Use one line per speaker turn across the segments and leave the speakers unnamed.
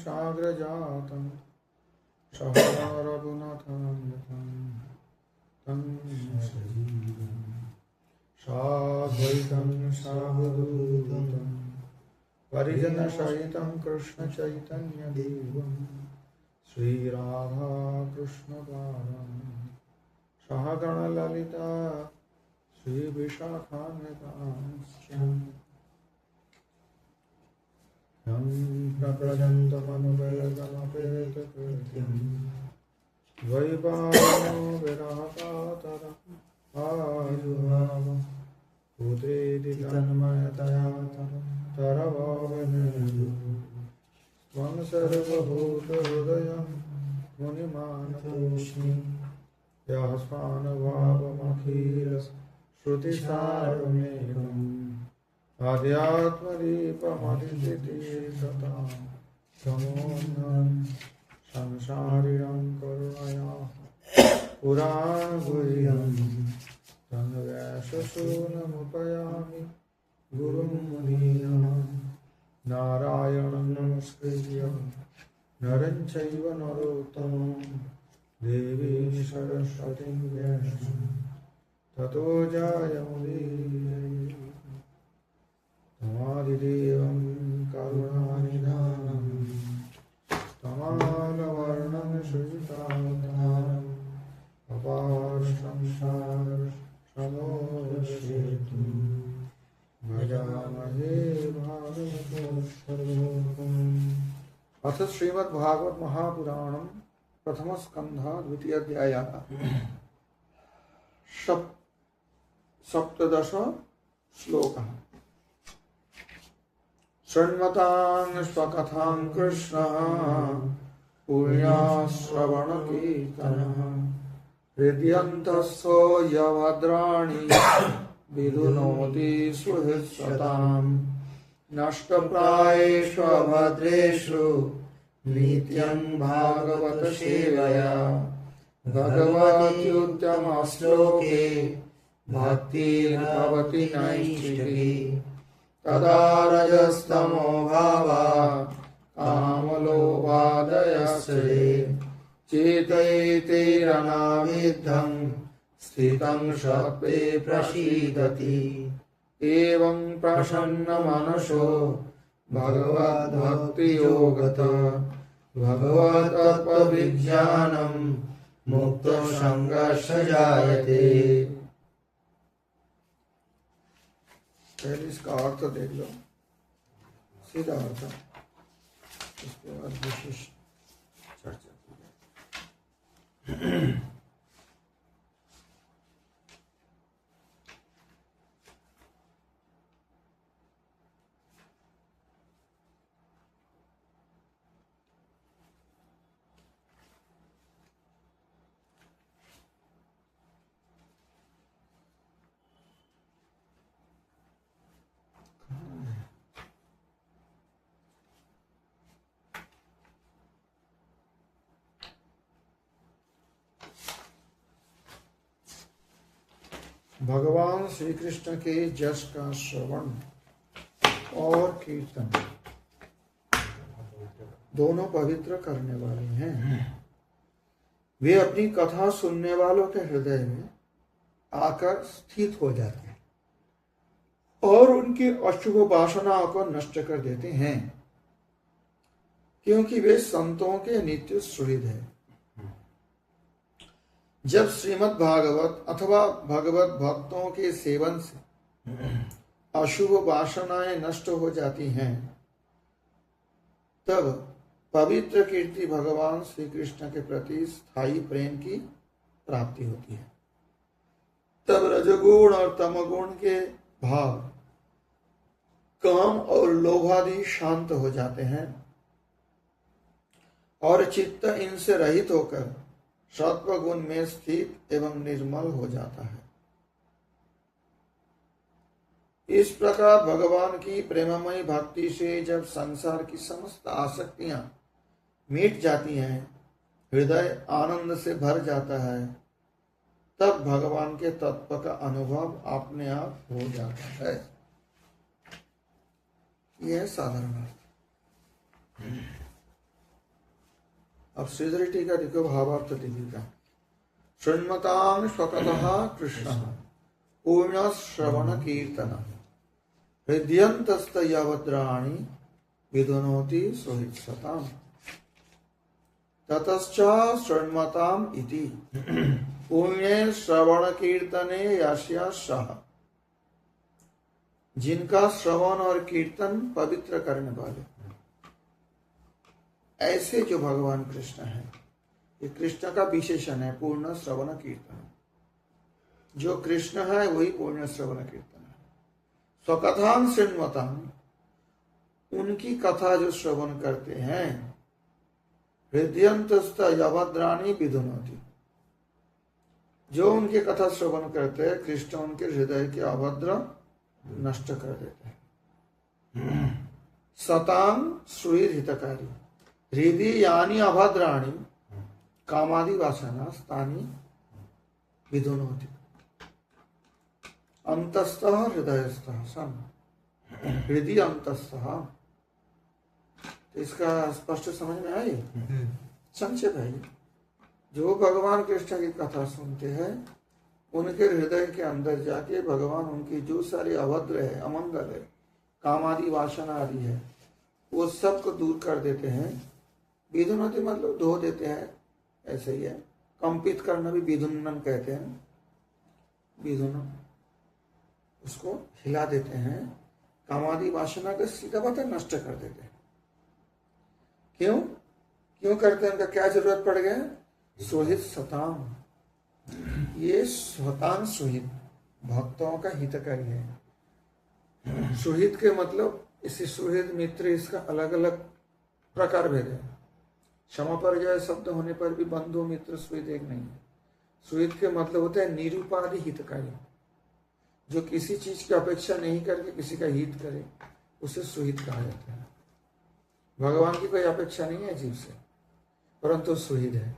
साग्रजातं सहना रघुनाथं तं सजीवं साद्वैतं सावधूतं परिजनसहितं कृष्णचैतन्यदेवं श्रीराधा कृष्णपादां सहगणललिता श्रीविशाखान्वितांश्च यं प्रव्रजन्तमनुवेदनपेतकृत्यं द्वैपायनो विरहकातरम् आयुर्भाव पुत्रेति तन्मयतया तरवावनेषु त्वं सर्वभूतहृदयं मुनिमानतोऽस्मि यः स्वानुभावमखिलश्रुतिसारमेकम् आध्यात्मदीपमधिगृहीततां तमोऽन्धं संसारिणं करुणया पुराणगुह्यं तन्व्याससूनमुपयामि गुरुं मुनीनां नारायणं नमस्कृत्य नरं चैव नरोत्तमं देवीं सरस्वतीं व्यासं ततो जयमुदीरये तमादिदेवं करुणानिधानं तमालवर्णं सुजितावतारम् अपार संसार समोदशेतुं भजामहे भागवतोत्तरलोकम्। अथ श्रीमद्भागवत महापुराणं प्रथम स्कंध द्वितीय अध्याय सप्तदश श्लोकः। शृण्वतां स्वकथां कृष्णः पुण्याश्रवणकीर्तनः हृद्यन्तस्थो यभद्राणि विधुनोति सुहृत्सताम् नष्टप्रायेषु अभद्रेषु नित्यं भागवत सेवया भगवत्युत्तमश्लोके भक्तिर्भवति नैष्ठिकी तदा रजस्तमो भावा कामलोपादयस्ते चेतयेतेरनाविद्धं स्थितं सत्त्वे प्रसीदति एवं प्रसन्नमनसो भगवद्भक्तियोगतः भगवत्तत्त्वविज्ञानं मुक्तसंगस्य जायते। पहले इसका अर्थ देख लो, सीधा अर्थ, इसके बाद विशिष्ट चर्चा की जाए। भगवान श्री कृष्ण के जस का श्रवण और कीर्तन दोनों पवित्र करने वाले हैं। वे अपनी कथा सुनने वालों के हृदय में आकर स्थित हो जाते हैं और उनकी अशुभ वासनाओं को नष्ट कर देते हैं, क्योंकि वे संतों के नित्य सुहृद हैं। जब श्रीमद् भागवत अथवा भगवत भक्तों के सेवन से अशुभ वासनाएं नष्ट हो जाती हैं, तब पवित्र कीर्ति भगवान श्री कृष्ण के प्रति स्थायी प्रेम की प्राप्ति होती है। तब रजगुण और तमगुण के भाव, काम और लोभादि शांत हो जाते हैं और चित्त इनसे रहित होकर सत्व गुण में स्थित एवं निर्मल हो जाता है। इस प्रकार भगवान की प्रेममयी भक्ति से जब संसार की समस्त आसक्तियां मिट जाती हैं, हृदय आनंद से भर जाता है, तब भगवान के तत्व का अनुभव अपने आप हो जाता है। यह साधारण अर्थ। अब श्रीधरी टीका देखो, भावार्थ दीपिका। शृण्मतां स्वतः कृष्ण पूर्ण श्रवण कीर्तन हृदयन्तस्त यावद्राणि विधुनोति सुहृत् सताम् ततश्च शृण्मताम् इति पुण्य श्रवण कीर्तने यस्य सः, जिनका श्रवण और कीर्तन पवित्र करने वाले। ऐसे जो भगवान कृष्ण है, ये कृष्ण का विशेषण है, पूर्ण श्रवण कीर्तन। जो कृष्ण है वही पूर्ण श्रवण कीर्तन है। स्वकथां शृण्वताम्, उनकी कथा जो श्रवण करते हैं, हृदयन्तस्त यावद्राणि विधुनोति, जो उनके कथा श्रवण करते हैं, कृष्ण उनके हृदय के अभद्र नष्ट कर देते हैं। सतां श्रुति हितकारी, हृदय यानी अभद्राणि कामादि वासना स्थानी विधुनोति अंतस्थः हृदयस्थः सन्, हृदय अंतस्थः। इसका स्पष्ट समझ में आई? संक्षेप है। जो भगवान कृष्ण की कथा सुनते हैं, उनके हृदय के अंदर जाके भगवान उनकी जो सारी अभद्र है, अमंगल है, कामादि वासना आदि है, वो सब को दूर कर देते हैं। विधुनोति मतलब धो देते हैं, ऐसे ही है। कंपित करना भी विधुनन कहते हैं। विधुनन, उसको हिला देते हैं। कामादि वासना का सीधा बात है, नष्ट कर देते हैं। क्यों क्यों करते हैं? उनका क्या जरूरत पड़ गया? सुहित सताम, ये स्वतान सुहित, भक्तों का हितकारी है। सुहित के मतलब, इसी सुहित मित्र, इसका अलग अलग प्रकार भेद है। क्षमा पर जाए शब्द होने पर भी बंधु मित्र सुहित एक नहीं है। सुहित के मतलब होता है निरुपाधि हितकारी, जो किसी चीज की अपेक्षा नहीं करके किसी का हित करे, उसे सुहित कहा जाता है। भगवान की कोई अपेक्षा नहीं है जीव से, परंतु सुहित है।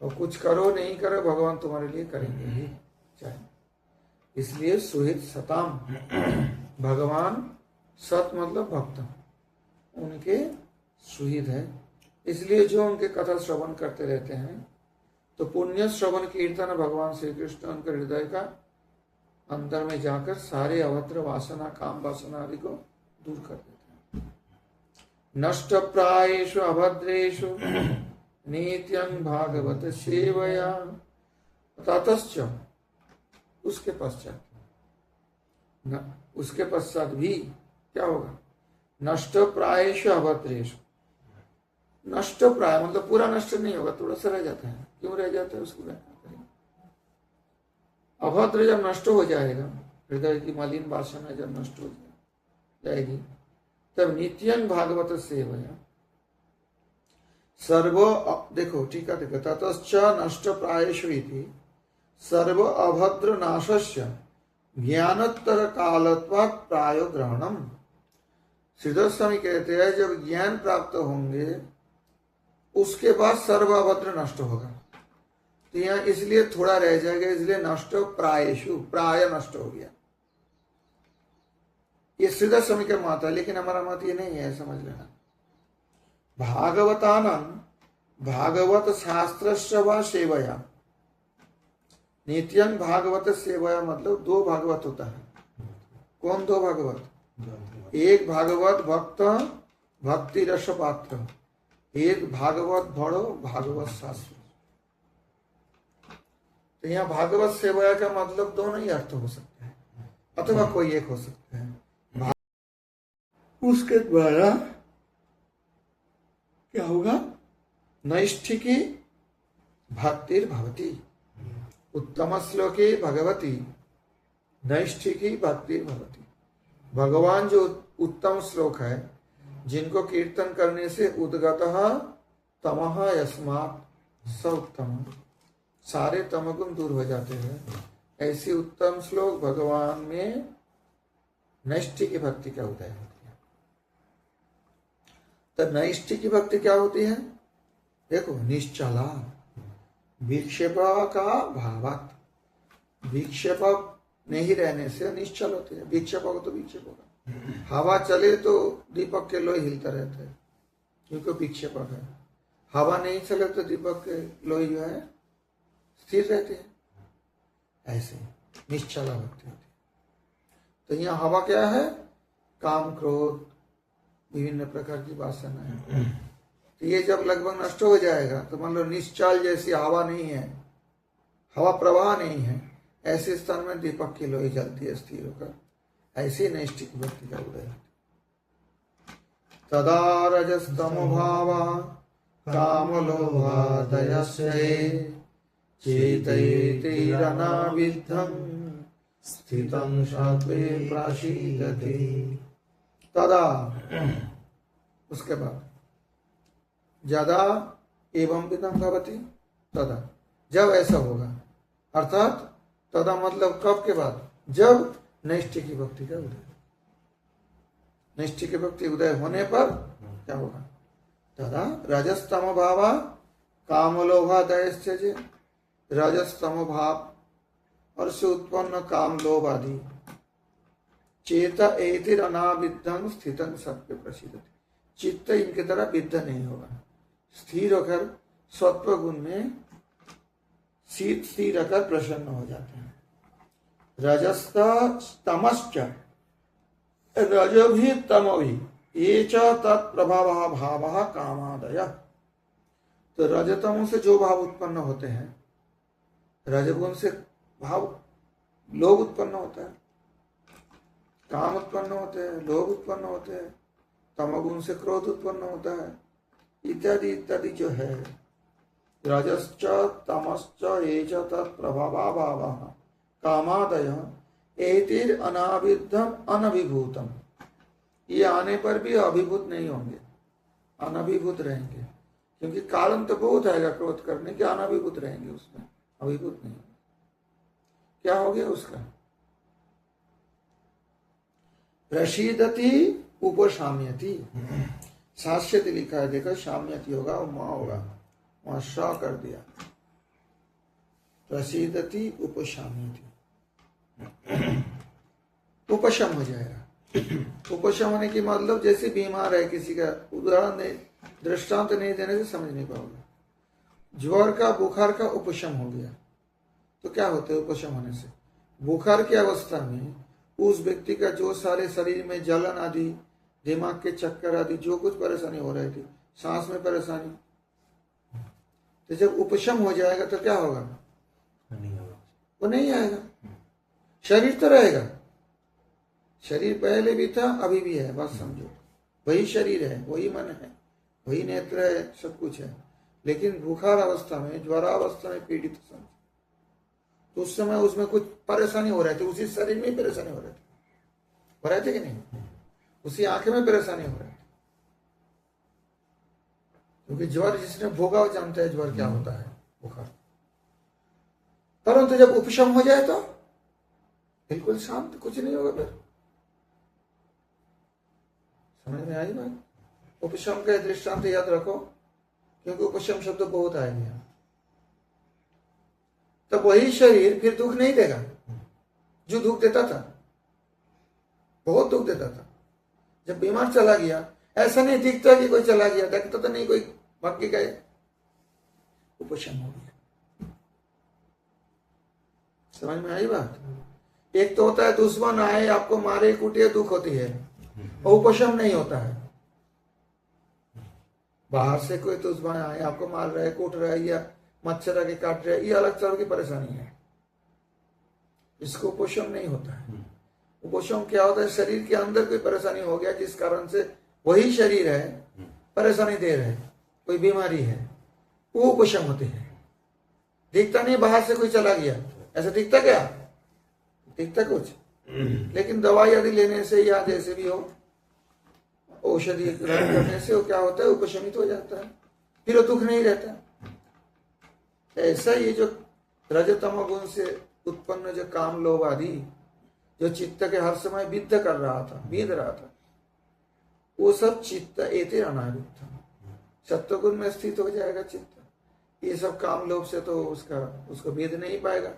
और कुछ करो नहीं करो, भगवान तुम्हारे लिए करेंगे ही चाहे। इसलिए सुहित सताम, भगवान सत मतलब भक्त, उनके सुहित है। इसलिए जो उनके कथा श्रवण करते रहते हैं, तो पुण्य श्रवण कीर्तन भगवान श्री कृष्ण उनके हृदय का अंदर में जाकर सारे अभद्र वासना, काम वासना आदि को दूर कर देते हैं। नष्ट प्रायेषु अभद्रेषु नित्यं भागवत सेवया ततश्च, उसके पश्चात भी क्या होगा? नष्ट प्रायेषु अभद्रेषु, नष्ट प्राय मतलब पूरा नष्ट नहीं होगा, थोड़ा सा रह जाता है। क्यों रह जाता है? उसको अभद्र जब नष्ट हो जाएगा, हृदय की मलिन वासना जब नष्ट हो जाएगी, तब नित्यं भागवत सेवया सर्व, देखो ठीक है, देखो ततश्च नष्ट प्रायेषु इति सर्व अभद्र नाशस्य ज्ञानोत्तर कालत्वात् प्रायो ग्रहणम। श्रीधर स्वामी कहते हैं, जब ज्ञान प्राप्त होंगे उसके बाद सर्व अभद्र नष्ट होगा। तो यहाँ इसलिए थोड़ा रह जाएगा, इसलिए नष्ट प्रायेषु, प्राय नष्ट हो गया। ये श्रीधर स्वामी का मत है, लेकिन हमारा मत ये नहीं है, समझ लेना। भागवतानां भागवत शास्त्रस्य वा सेवया, नित्यं भागवत सेवया मतलब दो भागवत होता है। कौन दो भागवत? एक भागवत भक्त भक्ति रस पात्र, एक भागवत भड़ो भागवत शास्त्र। तो यहाँ भागवत सेवया का मतलब दोनों ही अर्थ हो सकते हैं, अथवा कोई एक हो सकता है। उसके द्वारा क्या होगा? नैष्ठिकी भक्तिर भवती, उत्तम श्लोके भगवती नैष्ठिकी भक्तिर भवती। भगवान जो उत्तम श्लोक है, जिनको कीर्तन करने से उद्गतः तमः यस्मात् स उत्तम, सारे तमगुण दूर हो जाते हैं। ऐसी उत्तम श्लोक भगवान में नैष्ठिकी भक्ति का उदय होती है। तो नैष्ठिकी भक्ति क्या होती है? देखो, निश्चला विक्षेप का भावात, विक्षेप नहीं रहने से निश्चल होते हैं। विक्षेप होगा तो विक्षेप होगा। हवा चले तो दीपक के लोहे हिलता रहता है, क्योंकि विक्षेपक है। हवा नहीं चले तो दीपक के लोई जो है स्थिर रहते हैं, ऐसे निश्चला भक्ति होती है। तो यहाँ हवा क्या है? काम, क्रोध, विभिन्न प्रकार की वासना है। तो ये जब लगभग नष्ट हो जाएगा तो मान लो निश्चल जैसी हवा नहीं है, हवा प्रवाह नहीं है, ऐसे स्थान में दीपक की लोई जलती है स्थिर होकर, ऐसे नैष्ठिक भक्ति का उदय है। तदा रजस्तमो भावा कामलोभादयस्ये चेतयेतिरनाविद्धं स्थितं सत्त्वे प्रसीदति। तदा, उसके बाद, यदा एवं विधं भवति, तदा, जब ऐसा होगा, अर्थात तदा मतलब कब के बाद? जब नैष्ठिक की भक्ति का उदय, नैष्ठिक की भक्ति उदय होने पर क्या होगा? तदा रजस्तम भावा कामलोभादयस्ये, रजस्तम भाव और से उत्पन्न काम लोभ आदि, चेत एतिर अनाविद्धं स्थितं सत्त्वे प्रसीदति, चित्त इनके तरह विद्ध नहीं होगा, स्थिर होकर सत्व गुण में स्थिर होकर प्रसन्न हो जाते हैं। रजस्तमश्च, रज भी तम भी, ये च तत्प्रभावः भावः कामादयः। तो रजतमों से जो भाव उत्पन्न होते हैं, रजगुण से भाव लोभ उत्पन्न होता है, काम उत्पन्न होते हैं, लोभ उत्पन्न होते हैं, तमोगुण से क्रोध उत्पन्न होता है, इत्यादि इत्यादि जो है। रजश्च तमश्च ये च तत्प्रभावः भावः कामादयः एतिर अनाविद्धम अनभिभूतम, ये आने पर भी अभिभूत नहीं होंगे, अनभिभूत रहेंगे, क्योंकि कारण तो बहुत आएगा क्रोध करने के, अनभिभूत रहेंगे उसमें, अभिभूत नहीं। क्या हो गया उसका? प्रसीदति उपशाम्यति, शास्यति लिखा है, देखो शाम्यति होगा और मां होगा, वहां श कर दिया, प्रसीदति उपशाम्यति, उपशम हो जाएगा। उपशम होने की मतलब जैसे बीमार है किसी का, उदाहरण नहीं, दृष्टांत नहीं देने से समझ नहीं पाओगे। ज्वर का, बुखार का उपशम हो गया तो क्या होता है? उपशम होने से बुखार की अवस्था में उस व्यक्ति का जो सारे शरीर में जलन आदि, दिमाग के चक्कर आदि जो कुछ परेशानी हो रही थी, सांस में परेशानी, तो जब उपशम हो जाएगा तो क्या होगा? वो नहीं आएगा, शरीर तो रहेगा, शरीर पहले भी था अभी भी है, बस समझो वही शरीर है, वही मन है, वही नेत्र है, सब कुछ है, लेकिन बुखार अवस्था में, ज्वरावस्था में पीड़ित समझो, तो उस समय उसमें कुछ परेशानी हो रही थी, उसी शरीर में परेशानी हो रहे थे कि नहीं? उसी आंखें में परेशानी हो रही थी, क्योंकि ज्वर जिसने भोगा वो जानता है ज्वर क्या होता है, बुखार। परंतु जब उपशम हो जाए तो बिल्कुल शांत, कुछ नहीं होगा फिर। समझ में आई बात? उपशम का दृष्टांत याद रखो, क्योंकि उपशम शब्द बहुत आएंगे, तब वही शरीर फिर दुख नहीं देगा जो दुख देता था, बहुत दुख देता था। जब बीमार चला गया, ऐसा नहीं दिखता कि कोई चला गया, देखता तो नहीं कोई भाग के गए, उपशम हो गया। समझ में आई बात? एक तो होता है दुश्मन आए आपको मारे कूटे, दुख होती है, और उपशम नहीं होता है। बाहर से कोई दुश्मन आए आपको मार रहा है, कूट रहा है, या मच्छर आके काट रहा है, ये अलग तरह की परेशानी है, इसको उपशम नहीं होता है। उपशम क्या होता है? शरीर के अंदर कोई परेशानी हो गया जिस कारण से वही शरीर है परेशानी दे रहे है, कोई बीमारी है, वो उपशम होते हैं। दिखता नहीं, बाहर से कोई चला गया, ऐसा दिखता क्या? दिखता कुछ, लेकिन दवाई आदि लेने से या जैसे भी हो, औषधि ग्रहण करने से वो क्या होता है? उपशमित हो जाता है, फिर वो दुख नहीं रहता। ऐसा ये जो रजतम गुण से उत्पन्न जो काम लोभ आदि जो चित्त के हर समय विद्ध कर रहा था, बीध रहा था, वो सब चित्त एते अनाविद्ध, सत्वगुण में स्थित हो जाएगा चित्त। ये सब काम लोभ से तो उसको भेद नहीं पाएगा,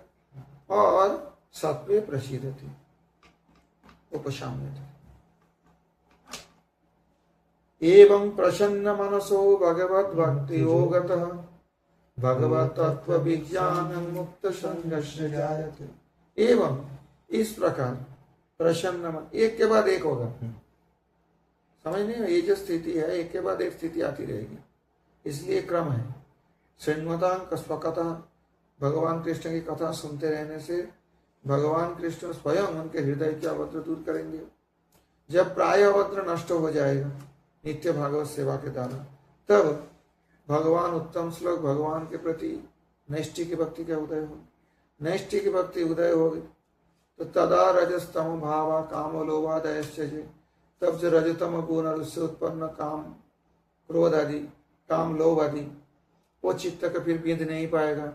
और सत्वे प्रसीदति उपशाम्यति। एवं प्रसन्न मनसो भगवत भक्ति योगतः भगवत तत्व विज्ञान मुक्त संगस्य जायते। एवं इस प्रकार प्रसन्न मन, एक के बाद एक होगा, समझ नहीं, ये जो स्थिति है एक के बाद एक स्थिति आती रहेगी, इसलिए क्रम है। श्रृण्वतां स्वकथा, भगवान कृष्ण की कथा सुनते रहने से भगवान कृष्ण स्वयं उनके हृदय के अभद्र दूर करेंगे। जब प्राय अभद्र नष्ट हो जाएगा नित्य भागवत सेवा के द्वारा, तब भगवान उत्तम श्लोक भगवान के प्रति नैष्ठिक भक्ति का उदय हो, नैष्ठिक भक्ति उदय होगी तो तदा रजस्तम भावा काम लोभादयश्चर्य, तब जो रजतम गुण और उससे उत्पन्न काम क्रोध आदि काम लोभ आदि वो चित्त का फिर बिंद नहीं पाएगा,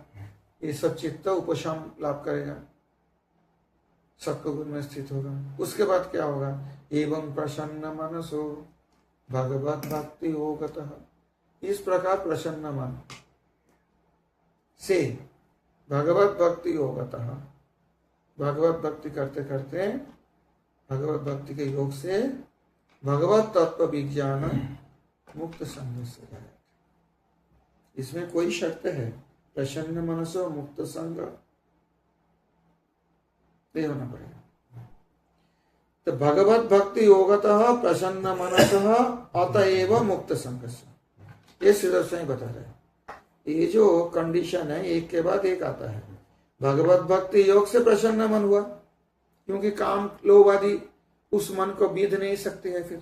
ये सब चित्त उपशम लाभ करेगा, सबको गुण में स्थित होगा। उसके बाद क्या होगा, एवं प्रसन्न मनसो भगवत भक्ति योगतः, इस प्रकार प्रसन्न मन से भगवत भक्ति योगतः, भगवत भक्ति करते करते भगवत भक्ति के योग से भगवत तत्व विज्ञान मुक्त संग से जाए। इसमें कोई शर्त है, प्रसन्न मनसो मुक्त संग ये होना पड़ेगा। तो भगवत भक्ति योगतः प्रसन्न मनसः अतएव मुक्त संग, ये श्री दर्शन बता रहे हैं। ये जो कंडीशन है एक के बाद एक आता है। भगवत भक्ति योग से प्रसन्न मन हुआ, क्योंकि काम लोभ आदि उस मन को बीध नहीं सकते हैं फिर,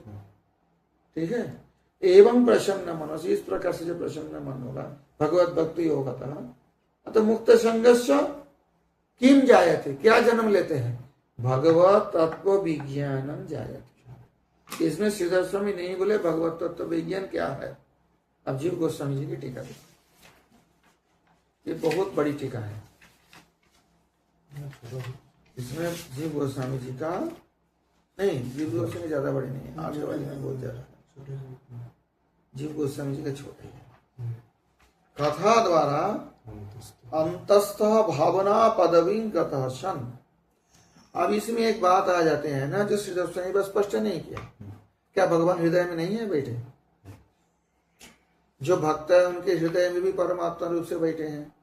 ठीक है। एवं प्रसन्न मनस, इस प्रकार से जो प्रसन्न मन होगा भगवत भक्ति योगतः तो मुक्त संगस्य किम जायते, क्या जन्म लेते हैं, भगवत तत्व विज्ञानम जायते। इसमें श्रीधर स्वामी नहीं बोले भगवत तत्व विज्ञान क्या है। अब जीव गोस्वामी जी की टीका देखो, ये बहुत बड़ी टीका है। इसमें जीव गोस्वामी जी का नहीं, जीव गोस्वामी ज्यादा बड़ी नहीं है, आगे वाली में बहुत ज्यादा है। जीव गोस्वामी जी का छोटे है। कथा द्वारा अंतस्थ भावना पदवी गतः सन। अब इसमें एक बात आ जाते हैं ना जो श्री गोस्वामी बस स्पष्ट नहीं किया, क्या भगवान हृदय में नहीं है बैठे? जो भक्त है उनके हृदय में भी परमात्मा रूप से बैठे हैं,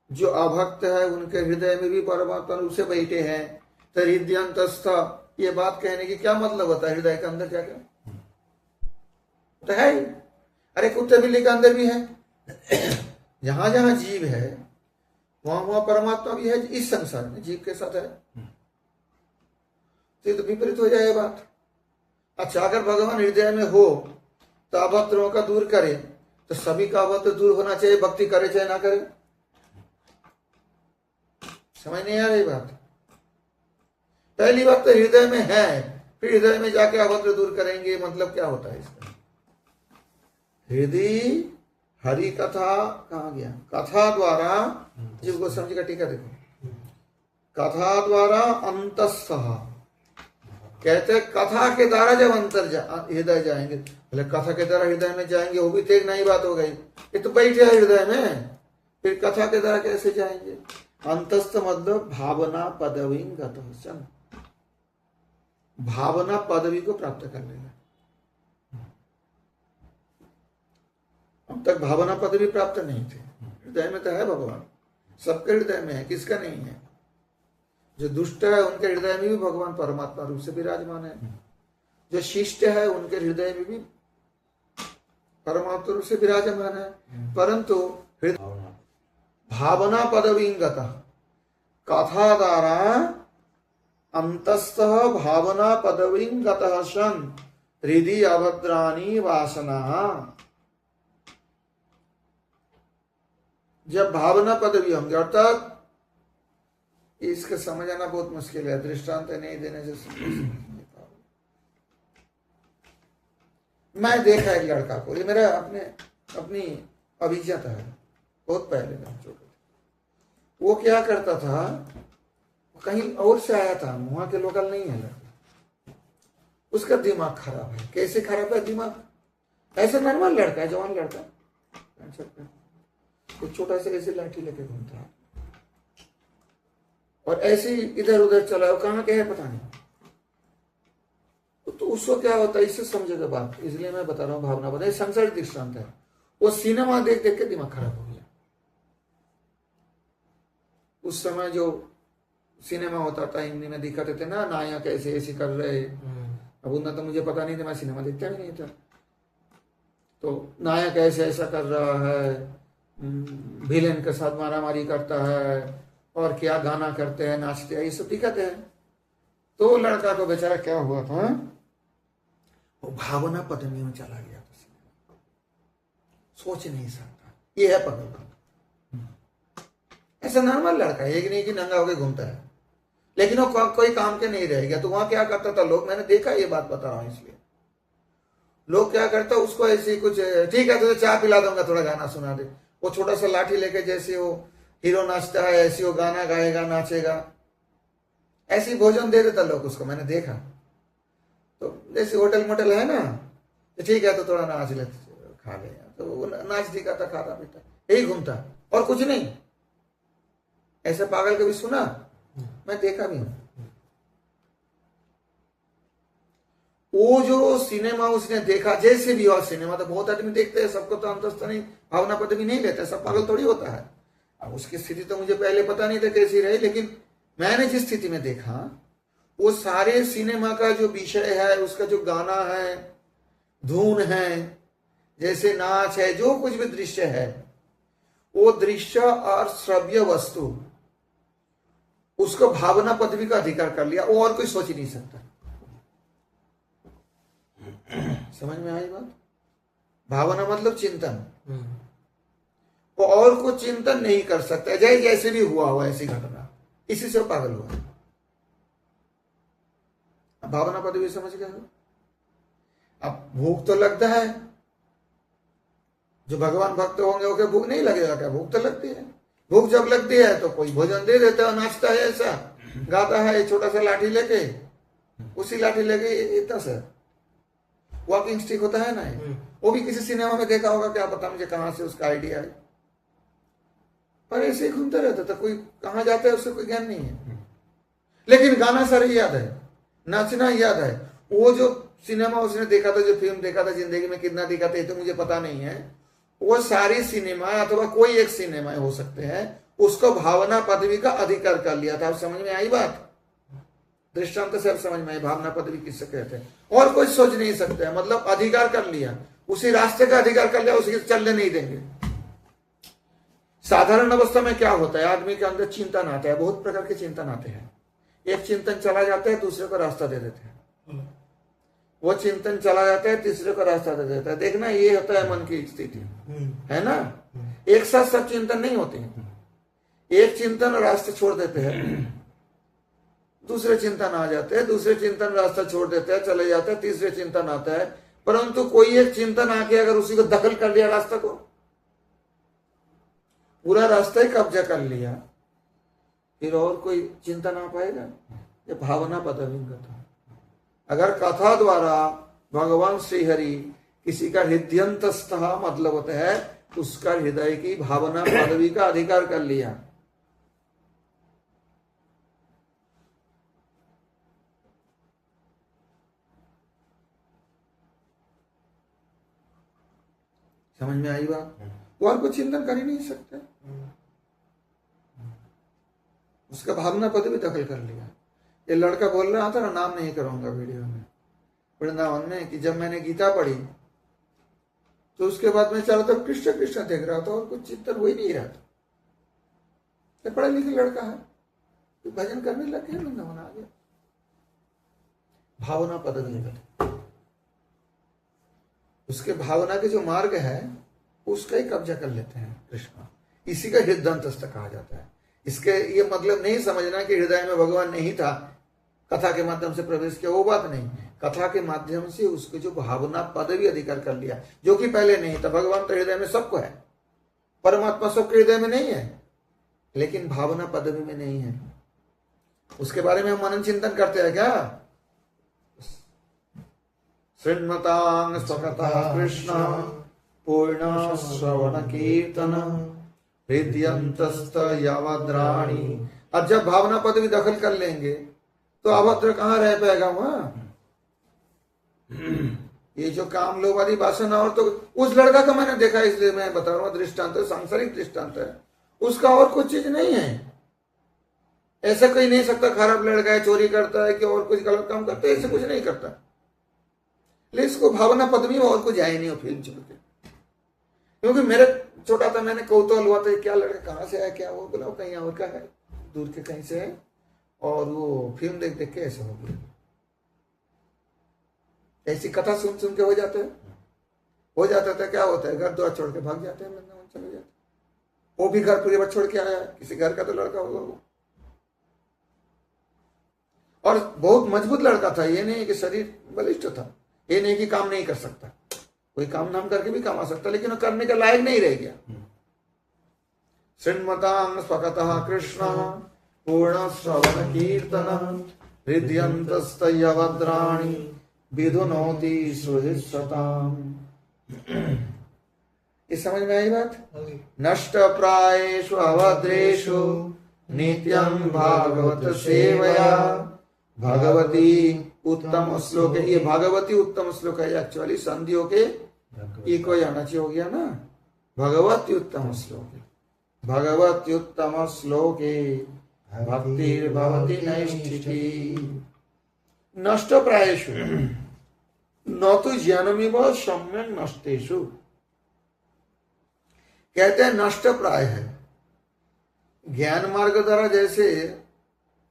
जो अभक्त है उनके हृदय में भी परमात्मा रूप से बैठे हैं। तो हृदयंतस्थ, ये बात कहने की क्या मतलब होता है? हृदय के अंदर क्या क्या तो है ही। अरे कुत्ते बिल्ली के अंदर भी है, जहां जहां जीव है वहां वहां परमात्मा भी है। इस संसार में जीव के साथ है, तो विपरीत हो जाए बात। अच्छा, अगर भगवान हृदय में हो तो अभद्रों का दूर करे, तो सभी का अभद्र दूर होना चाहिए, भक्ति करे चाहे ना करे। समझ नहीं आ रही बात? पहली बात तो हृदय में है, फिर हृदय में जाके अभद्र दूर करेंगे, मतलब क्या होता है इसका? हृदय हरि कथा कहाँ गया? कथा द्वारा, जीव गोस्वामी का टीका देखो, कथा द्वारा अंतस्सह, कहते कथा के द्वारा जब हृदय जाएंगे, बोले कथा के द्वारा हृदय में जाएंगे, वो भी तो एक नई बात हो गई। ये तो बैठे है हृदय में, फिर कथा के द्वारा कैसे जाएंगे? अंतस्थ मतलब भावना पदवी गतः, भावना पदवी को प्राप्त कर लेगा। अब तक भावना पदवी प्राप्त नहीं थे, हृदय में तो है भगवान, सबके हृदय में है, किसका नहीं है? जो दुष्ट है उनके हृदय में भी भगवान परमात्मा रूप से विराजमान है, जो शिष्ट है उनके हृदय में भी परमात्मा रूप से विराजमान है। परंतु भावना पदवी गतः, कथा द्वारा अंतस्थ भावना पदवी गतः सन हृदय अभद्राणी वासना। जब भावना पदवी होंगे, अर्थात इसका समझ आना बहुत मुश्किल है, दृष्टांत नहीं देने से मैं देखा एक लड़का को, ये मेरा अपनी अभिज्ञता है, बहुत पहले मैं छोटा था। वो क्या करता था, कहीं और से आया था, वहां के लोकल नहीं है लड़का, उसका दिमाग खराब है। कैसे खराब है दिमाग? ऐसा नॉर्मल लड़का है, जवान लड़का, कुछ छोटा सा ऐसे लाठी लेके घूमता है और ऐसे इधर उधर चला, कहाँ के है पता नहीं। तो तो उसको क्या होता है, इससे समझेगा बात, इसलिए मैं बता रहा हूँ भावना पद संसारिक दृष्टांत है। वो सिनेमा देख देख के दिमाग खराब हो गया। उस समय जो सिनेमा होता था हिंदी में दिखाते थे ना, नायक ऐसे ऐसे कर रहे, अब उतना तो मुझे पता नहीं था, मैं सिनेमा देखता भी नहीं था। तो नायक ऐसे ऐसा कर रहा है, विलेन के साथ मारामारी करता है, और क्या गाना करते हैं, नाचते हैं, ये सब दिखाते हैं। तो लड़का को बेचारा क्या हुआ था, वो भावना पदमी में चला गया था, सोच नहीं सकता। ये है पागलपन। ऐसा नॉर्मल लड़का है, एक नहीं कि नंगा होके घूमता है, लेकिन वो कोई काम के नहीं रह गया। तो वहां क्या करता था लोग, मैंने देखा, ये बात बता रहा हूं इसलिए, लोग क्या करता उसको ऐसे कुछ, ठीक है तो चाय पिला दूंगा, थोड़ा गाना सुना दे। वो छोटा सा लाठी लेके जैसे वो हीरो नाचता है ऐसे वो गाना गाएगा, नाचेगा, ऐसी भोजन दे देता लोग उसको, मैंने देखा। तो जैसे होटल मोटल है ना, तो ठीक है तो थोड़ा नाच ले, खा ले, तो वो नाच दिखाता, खाता पीता, यही घूमता और कुछ नहीं। ऐसे पागल कभी सुना? मैं देखा भी हूं। वो जो सिनेमा उसने देखा, जैसे भी, और सिनेमा तो बहुत आदमी देखते हैं, सबको तो अंतस्थ नहीं भावना पद भी नहीं लेता, सब पागल थोड़ी होता है। अब उसकी स्थिति तो मुझे पहले पता नहीं था कैसी रही, लेकिन मैंने जिस स्थिति में देखा, वो सारे सिनेमा का जो विषय है, उसका जो गाना है, धुन है, जैसे नाच है, जो कुछ भी दृश्य है, वो दृश्य और श्रव्य वस्तु उसको भावना पदवी का अधिकार कर लिया, वो और कोई सोच ही नहीं सकता। समझ में आई बात? भावना मतलब चिंतन, वो और को चिंतन नहीं कर सकता, जैसे भी हुआ ऐसी घटना, इसी से पागल हुआ। भावना पदवी समझ गए? अब भूख तो लगता है, जो भगवान भक्त होंगे ओके भूख नहीं लगेगा क्या? भूख तो लगती है। भूख जब लगती है तो कोई भोजन दे देता है, नाचता है, ऐसा गाता है, छोटा सा लाठी लेके, उसी लाठी लेके इतना सा वॉकिंग स्टिक होता है ना, वो भी किसी सिनेमा में देखा होगा, क्या पता मुझे कहां से उसका आइडिया है, पर ऐसे ही घूमता रहता था, कोई कहां जाता है उससे कोई ज्ञान नहीं है। लेकिन गाना सारे याद है, नाचना याद है। वो जो सिनेमा उसने देखा था, जो फिल्म देखा था, जिंदगी में कितना दिखा था ये तो मुझे पता नहीं है, वो सारी सिनेमा अथवा कोई एक सिनेमा हो सकते हैं, उसको भावना पदवी का अधिकार कर लिया था। अब समझ में आई बात? दृष्टांत से अब समझ में आई भावना पदवी किससे कहते हैं। और कोई सोच नहीं सकता है, मतलब अधिकार कर लिया, उसी रास्ते का अधिकार कर लिया, उसी चलने नहीं देंगे। साधारण अवस्था में क्या होता है, आदमी के अंदर चिंतन आता है, बहुत प्रकार के चिंतन आते हैं। एक चिंतन चला जाता है, दूसरे को रास्ता दे देते हैं, वो चिंतन चला जाता है, तीसरे को रास्ता दे देता है। देखना, ये होता है मन की स्थिति, है ना? एक साथ सब चिंतन नहीं होते हैं, एक चिंतन रास्ता छोड़ देते हैं, दूसरे चिंतन आ जाते हैं, दूसरे चिंतन रास्ता छोड़ देते हैं, चले जाते हैं, तीसरे चिंतन आता है। परंतु कोई एक चिंतन आके अगर उसी को दखल कर लिया, रास्ता को, पूरा रास्ता ही कब्जा कर लिया, फिर और कोई चिंतन आ पाएगा? ये भावना पदवी कथा। अगर कथा द्वारा भगवान श्री हरि किसी का हृदयंतस्थ मतलब होता है उसका हृदय की भावना पदवी का अधिकार कर लिया, समझ में आई बात? वो और कुछ चिंतन कर ही नहीं सकते, उसका भावना पदवी दखल कर लिया। ये लड़का बोल रहा था ना, नाम नहीं करूंगा वीडियो में, वृंदावन में, कि जब मैंने गीता पढ़ी तो उसके बाद मैं चारों तरफ कृष्ण कृष्ण देख रहा था और कुछ चिंतन हो ही नहीं रहा था। पढ़ा लिखा लड़का है, तो भजन करने लग गया, वृंदावन आ गया। भावना पदवी, उसके भावना के जो मार्ग है उसका ही कब्जा कर लेते हैं कृष्ण। इसी का हृदयंतस्थ कहा जाता है। इसके ये मतलब नहीं समझना कि हृदय में भगवान नहीं था, कथा के माध्यम से प्रवेश किया, वो बात नहीं। कथा के माध्यम से उसके जो भावना पदवी अधिकार कर लिया, जो कि पहले नहीं था। भगवान तो हृदय में सबको है, परमात्मा सबके हृदय में नहीं है, लेकिन भावना पदवी में नहीं है। उसके बारे में हम मनन चिंतन करते हैं क्या? श्रृण्वतां स्वकतः कृष्ण पूर्ण श्रवण कीर्तन हृदयंतस्थ यावद्राणी। अब जब भावना पदवी दखल कर लेंगे तो अभद्र कहां रह पाएगा? वहां ये जो काम लोभ आदि वासना, और तो उस लड़का का मैंने देखा, इसलिए मैं बता रहा हूँ, दृष्टांत है, सांसारिक दृष्टांत है, उसका और कुछ चीज नहीं है। ऐसा कोई नहीं सकता खराब लड़का है, चोरी करता है कि और कुछ गलत काम करता है, ऐसे कुछ नहीं करता, लेकिन इसको भावना पद में और कुछ आए नहीं हो फिल्म छोड़ के। क्योंकि मेरे छोटा था, मैंने कौतूहल हुआ था क्या लड़का कहाँ से आया, क्या वो बोला कहीं और का है, दूर के कहीं से है, और वो फिल्म देख देख के ऐसा हो गया। ऐसी कथा सुन सुन के हो जाता था, क्या होता है, घर द्वार छोड़ के भाग जाते हैं, वृंदावन चले जाते हैं। वो भी घर पूरे छोड़ के आया, किसी घर का तो लड़का होगा वो, और बहुत मजबूत लड़का था, ये नहीं कि शरीर बलिष्ठ था, ये नहीं कि काम नहीं कर सकता, कोई काम नाम करके भी कमा सकता, लेकिन वो करने के लायक नहीं रह गया। श्रृण्मतां स्वकतः कृष्ण पूर्ण श्रवण कीर्तन हृदयन्तस्तयवद्राणि विधुनोति सुहृत्सताम्। इस समझ में आई बात? नष्ट प्रायेषु अभद्रेषु नित्यं भागवत सेवया भगवती उत्तम श्लोक है। ये भगवती उत्तम श्लोक है, एक्चुअली संधियों के एक को आना चाहिए, हो गया ना, भगवती उत्तम श्लोक, भगवती उत्तम श्लोके भक्तिर्भवति नैष्ठिकी। नष्ट प्रायेषु न तो ज्ञानमेव सम्यक नष्टेषु। कहते हैं नष्ट प्राय है, ज्ञान मार्ग द्वारा जैसे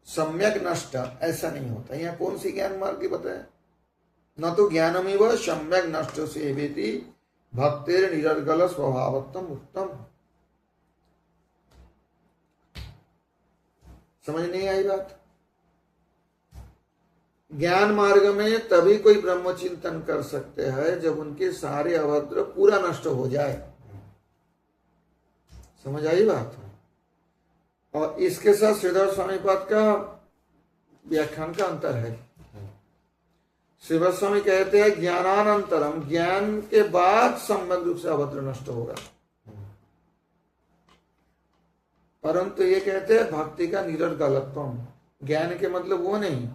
सम्यक नष्ट ऐसा नहीं होता। यहाँ कौन सी ज्ञान मार्ग की बताया? न तो ज्ञानमेव सम्यक नष्ट सेवेति भक्तिर निरर्गल स्वभावत्तम उत्तम। समझ नहीं आई बात? ज्ञान मार्ग में तभी कोई ब्रह्म चिंतन कर सकते हैं जब उनके सारे अभद्र पूरा नष्ट हो जाए। समझ आई बात? और इसके साथ श्रीधर स्वामी पाद का व्याख्यान का अंतर है। श्रीधर स्वामी कहते हैं ज्ञानानंतरम, ज्ञान के बाद सम्यक रूप से अभद्र नष्ट होगा, परंतु ये कहते हैं भक्ति का निरर्गलत्वम। ज्ञान के मतलब वो नहीं,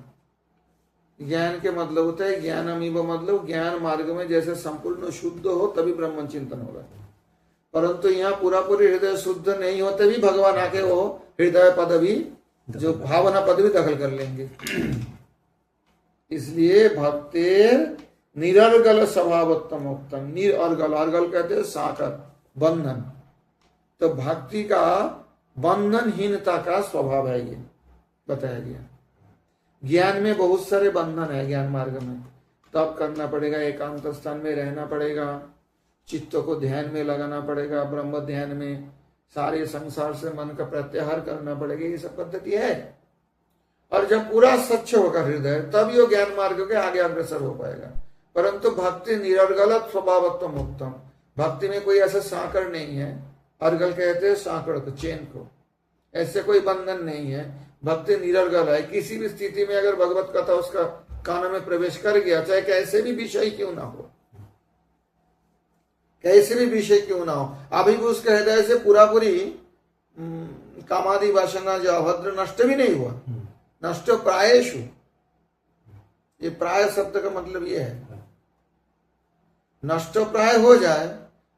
ज्ञान के मतलब होता है ज्ञानमीव, मतलब ज्ञान मार्ग में जैसे संपूर्ण शुद्ध हो तभी ब्रह्म चिंतन होगा, परंतु यहाँ पूरा पूरी हृदय शुद्ध नहीं होते भी भगवान आके वो हृदय पद भी, जो भावना पद भी दखल कर लेंगे। इसलिए भक्तिर निरर्गल स्वभावोत्तम उत्तम। निरर्गल, अर्गल कहते हैं साकर, बंधन, तो भक्ति का बंधनहीनता का स्वभाव है, ये बताया गया। ज्ञान में बहुत सारे बंधन है, ज्ञान मार्ग में तप करना पड़ेगा, एकांत स्थान में रहना पड़ेगा, चित्त को ध्यान में लगाना पड़ेगा, ब्रह्म ध्यान में, सारे संसार से मन का प्रत्याहार करना पड़ेगा, ये सब पद्धति है। और जब पूरा स्वच्छ होगा हृदय तब ये ज्ञान मार्ग के आगे अग्रसर हो पाएगा। परंतु भक्ति निरर्गल स्वभावत्तम उत्तम, भक्ति में कोई ऐसा साकर नहीं है, अर्गल कहते हैं साकर को, चेन को, ऐसे कोई बंधन नहीं है। भक्ति निरर्गल है, किसी भी स्थिति में अगर भगवत कथा उसका कान में प्रवेश कर गया, चाहे कैसे भी विषय क्यों ना हो, कैसे भी विषय क्यों ना हो, अभी भी उसके हृदय से पूरा पूरी कामादि वासना जो अभद्र नष्ट भी नहीं हुआ, नष्ट प्रायेषु, ये प्राय शब्द का मतलब ये है, नष्ट प्राय हो जाए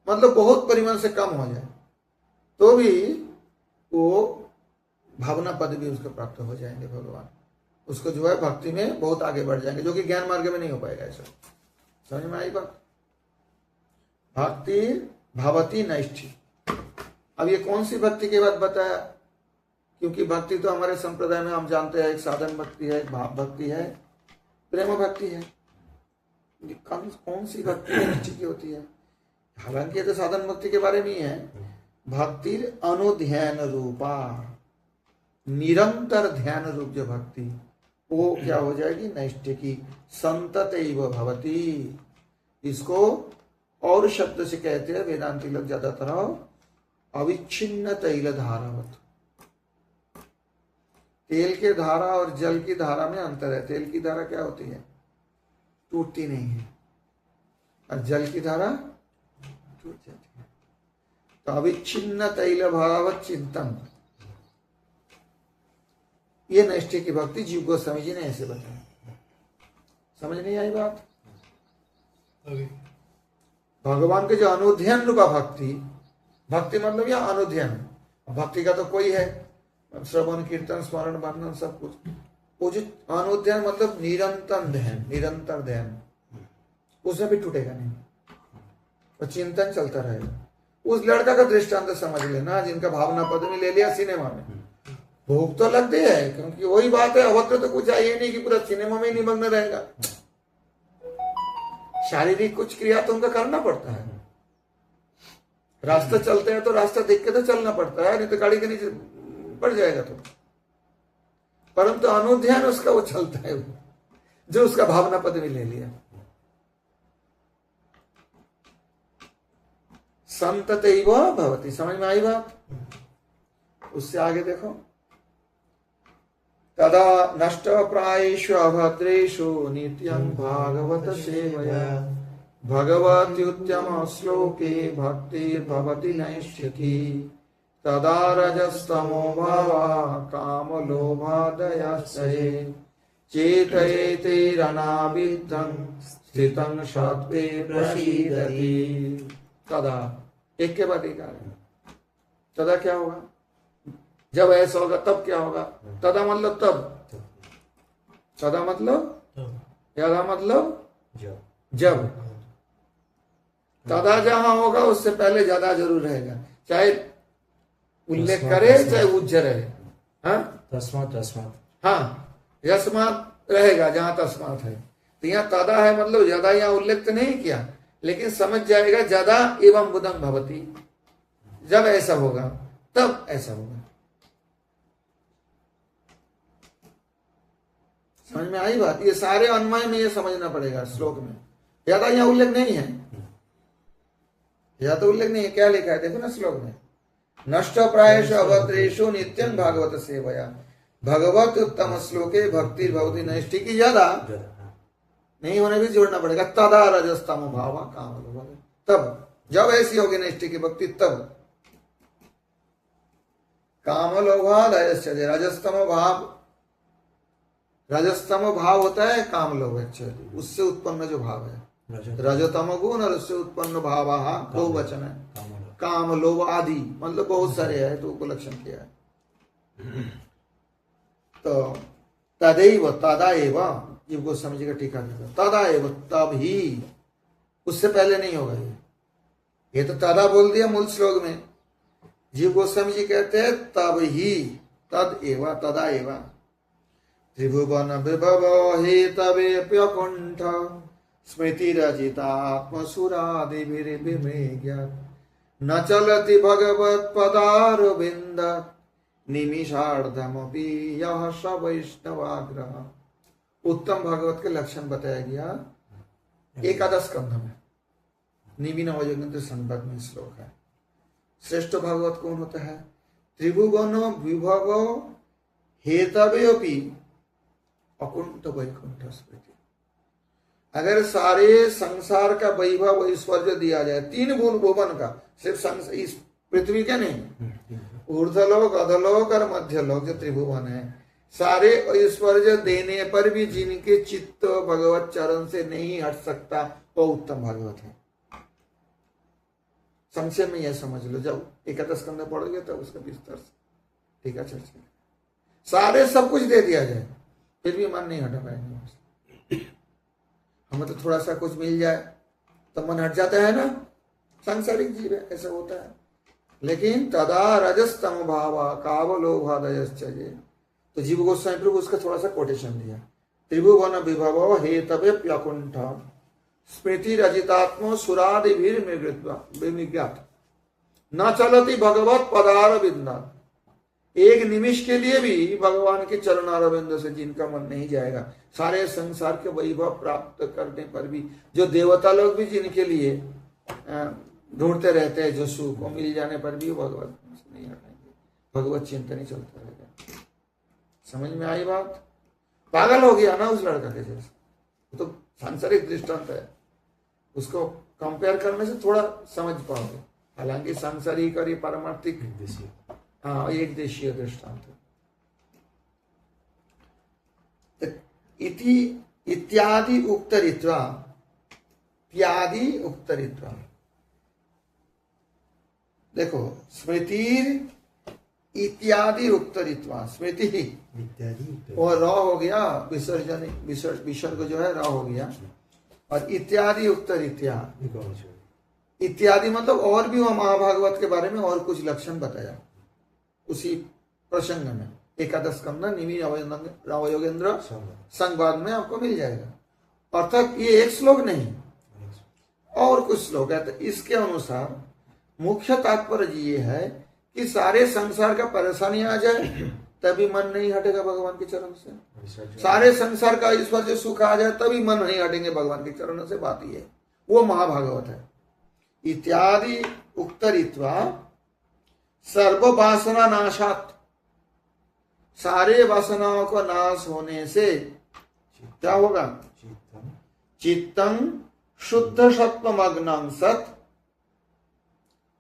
मतलब बहुत परिमाण से कम हो जाए तो भी वो भावना पद भी उसको प्राप्त हो जाएंगे, भगवान उसको जो है भक्ति में बहुत आगे बढ़ जाएंगे, जो कि ज्ञान मार्ग में नहीं हो पाएगा। ऐसा समझ में आई बात? भक्ति भवती नैष्ठी। अब ये कौन सी भक्ति की बात बताया? क्योंकि भक्ति तो हमारे संप्रदाय में हम जानते हैं, एक साधन भक्ति है, एक भाव भक्ति है, प्रेम भक्ति है। कौन सी भक्ति निश्चित की होती है? हालांकि ये तो साधन भक्ति के बारे में ही है। भक्ति अनुध्यान रूपा, निरंतर ध्यान रूप जो भक्ति, वो क्या हो जाएगी? नैष्ठिकी, संततैव भवति। इसको और शब्द से कहते हैं वेदांती लोग ज्यादातर, अविच्छिन्न तैल धारावत। तेल के धारा और जल की धारा में अंतर है। तेल की धारा क्या होती है? टूटती नहीं है, और जल की धारा टूट जाती है। तो अविच्छिन्न तैल भाव चिंतन, ये नैष्ठिक की भक्ति जीव गोस्वामी जी ने ऐसे बताया। समझ नहीं आई बात? भगवान के जो अनुध्ययन रूपा भक्ति, भक्ति मतलब यह अनुध्ययन, भक्ति का तो कोई है श्रवण कीर्तन स्मरण वर्णन सब कुछ, वो जो अनुध्ययन मतलब निरंतर ध्यान, निरंतर ध्यान, उसमें भी टूटेगा नहीं, और चिंतन चलता रहेगा। उस लड़का का दृष्टांत समझ लेना जिनका भावना पद में ले लिया सिनेमा में, भूख तो लगती है, क्योंकि वही बात है, अवत्र तो कुछ चाहिए नहीं कि पूरा सिनेमा में ही निमग्न रहेगा। शारीरिक कुछ क्रिया तो उनका करना पड़ता है, रास्ता चलते हैं तो रास्ता देख के तो चलना पड़ता है, नहीं तो गाड़ी के नीचे पड़ जाएगा तो। परंतु अनुध्यान उसका वो चलता है, जो उसका भावना पद में ले लिया। संततैव भवति, समझ में आई बात? उससे आगे देखो, तदा नष्ट प्रायेषु अभद्रेषु नित्यं भागवत सेवया भगवत्युत्तम श्लोके भक्तिर्भवति नैष्ठिकी तदा रजस्तमो भावा कामलोभादयाश्रये चेतयेतेरनाविद्धं स्थितं सत्त्वे प्रसीदति। तदा, एक के बाद एक आ रहा है। तदा क्या होगा? जब ऐसा होगा तब क्या होगा? तदा मतलब तब, तदा मतलब यदा मतलब जब। तदा जहां होगा उससे पहले ज्यादा जरूर रहेगा, चाहे उल्लेख करे चाहे उज्ज रहे। हाँ
तस्मात् तस्मात्,
हाँ यस्मात् रहेगा जहां तस्मात् है, तो यहाँ तदा है मतलब ज्यादा, यहाँ उल्लेख तो नहीं किया, लेकिन समझ जाएगा ज्यादा एवं बुधं भवति, जब ऐसा होगा तब ऐसा होगा। समझ में आई बात? ये सारे अन्वय में ये समझना पड़ेगा श्लोक में। ज्यादा यहाँ उल्लेख नहीं है, ज्यादा उल्लेख नहीं है। क्या लिखा है देखो ना श्लोक में, नष्ट प्रायेषु अभद्रेषु नित्यं भागवत सेवया भगवत उत्तम श्लोके भक्ति भवति नैष्ठिकी की ज्यादा नहीं होने भी जोड़ना पड़ेगा। तदा रजस्तम भाव काम लोभ, तब जब ऐसी होगी नैष्ठिकी भक्ति तब। काम लोभादयश्च, रजस्तम भाव, रजस्तम भाव होता है काम लोभ एक्चुअली, उससे उत्पन्न जो भाव है रजतम गुण और उससे उत्पन्न भाव, दो वचन है, काम लोभ आदि, मतलब बहुत सारे है तो उपलक्षण किया है। तो तदैव, तदा एव, जीव गोस्वामी जी का टीका देगा, तदा एव तब ही, उससे पहले नहीं होगा ये तो तदा बोल दिया मूल श्लोक में। जीव गोस्वामी जी कहते हैं तब ही, तद एव तदा एव त्रिभुवन विभव हेतवेप्यकुंठ स्मृति रचितात्मसुरादिभिर्विमृग्य न चलति भगवत पदारविंद निमिषार्धमपि यः स वैष्णवाग्रह। उत्तम भगवत के लक्षण बताया गया एकादश स्कंध में, निविनवयोगिंद्र संवाद में श्लोक है। श्रेष्ठ भागवत कौन होता है? त्रिभुवन विभव हेतवेऽपि अकुंठ वैकुंठ स्मृति। अगर सारे संसार का वैभव ऐश्वर्य दिया जाए, तीन भुवन का, सिर्फ इस पृथ्वी का नहीं, ऊर्ध्वलोक अधलोक और मध्यलोक जो त्रिभुवन है, सारे ऐश्वर्य देने पर भी जिनके चित्त भगवत चरण से नहीं हट सकता वो उत्तम भागवत है। संक्षेप में यह समझ लो, जब एकादश स्कंध पढ़ोगे तब उसका विस्तार से ठीक है चर्चा। सारे सब कुछ दे दिया जाए फिर भी मन नहीं हटा पाएंगे। हमें तो थोड़ा सा कुछ मिल जाए तो मन हट जाता है ना, सांसारिक जीव है, ऐसा होता है। लेकिन तदा रजस्तम भावा कावलोभादयश्चये, तो जीव गोस्वामी प्रभु उसका थोड़ा सा कोटेशन दिया। त्रिभुवन विभव हेतवेऽप्यकुंठ स्मृति रचितात्म सुरादिभिर्विमृग्यात् न चलति भगवत पदारविंदात्। एक निमिष के लिए भी भगवान के चरणारविंद से जिनका मन नहीं जाएगा, सारे संसार के वैभव प्राप्त करने पर भी, जो देवता लोग भी जिनके लिए ढूंढते रहते हैं, जो सुख को मिल जाने पर भी भगवत नहीं हटाएंगे, भगवत चिंतन ही चलता रहेगा। समझ में आई बात? पागल हो गया ना उस लड़का के जैसे, तो सांसारिक दृष्टांत है, उसको कंपेयर करने से थोड़ा समझ पाओगे। हालांकि सांसारिक और ये पारमार्थिक हाँ एक देशीय दृष्टांत। इति इत्यादि उक्त रीत्या इत्यादि उत्तरित्व। देखो स्मृति इत्यादि उत्तरित्व, स्मृति
इत्यादि
और र हो गया विसर्जन, विसर्ग जो है र हो गया, और इत्यादि उत्तरित्या, इत्यादि मतलब और भी वह महाभागवत के बारे में और कुछ लक्षण बताया उसी प्रसंग में। एकादश स्कंद निमि रावयोगेंद्र संवाद में आपको मिल जाएगा। अर्थात ये एक श्लोक नहीं और कुछ श्लोक है। तो इसके अनुसार मुख्य तात्पर्य ये है कि सारे संसार का परेशानी आ जाए तभी मन नहीं हटेगा भगवान के चरण से। सारे संसार का ऐश्वर्य सुख आ जाए तभी मन नहीं हटेंगे भगवान के चरणों से। बात ये वो महाभागवत है। इत्यादि उक्तरित्वा सर्व वासना नाशात, सारे वासनाओं को नाश होने से क्या होगा? चित्तं शुद्ध सत्वमग्नं सत,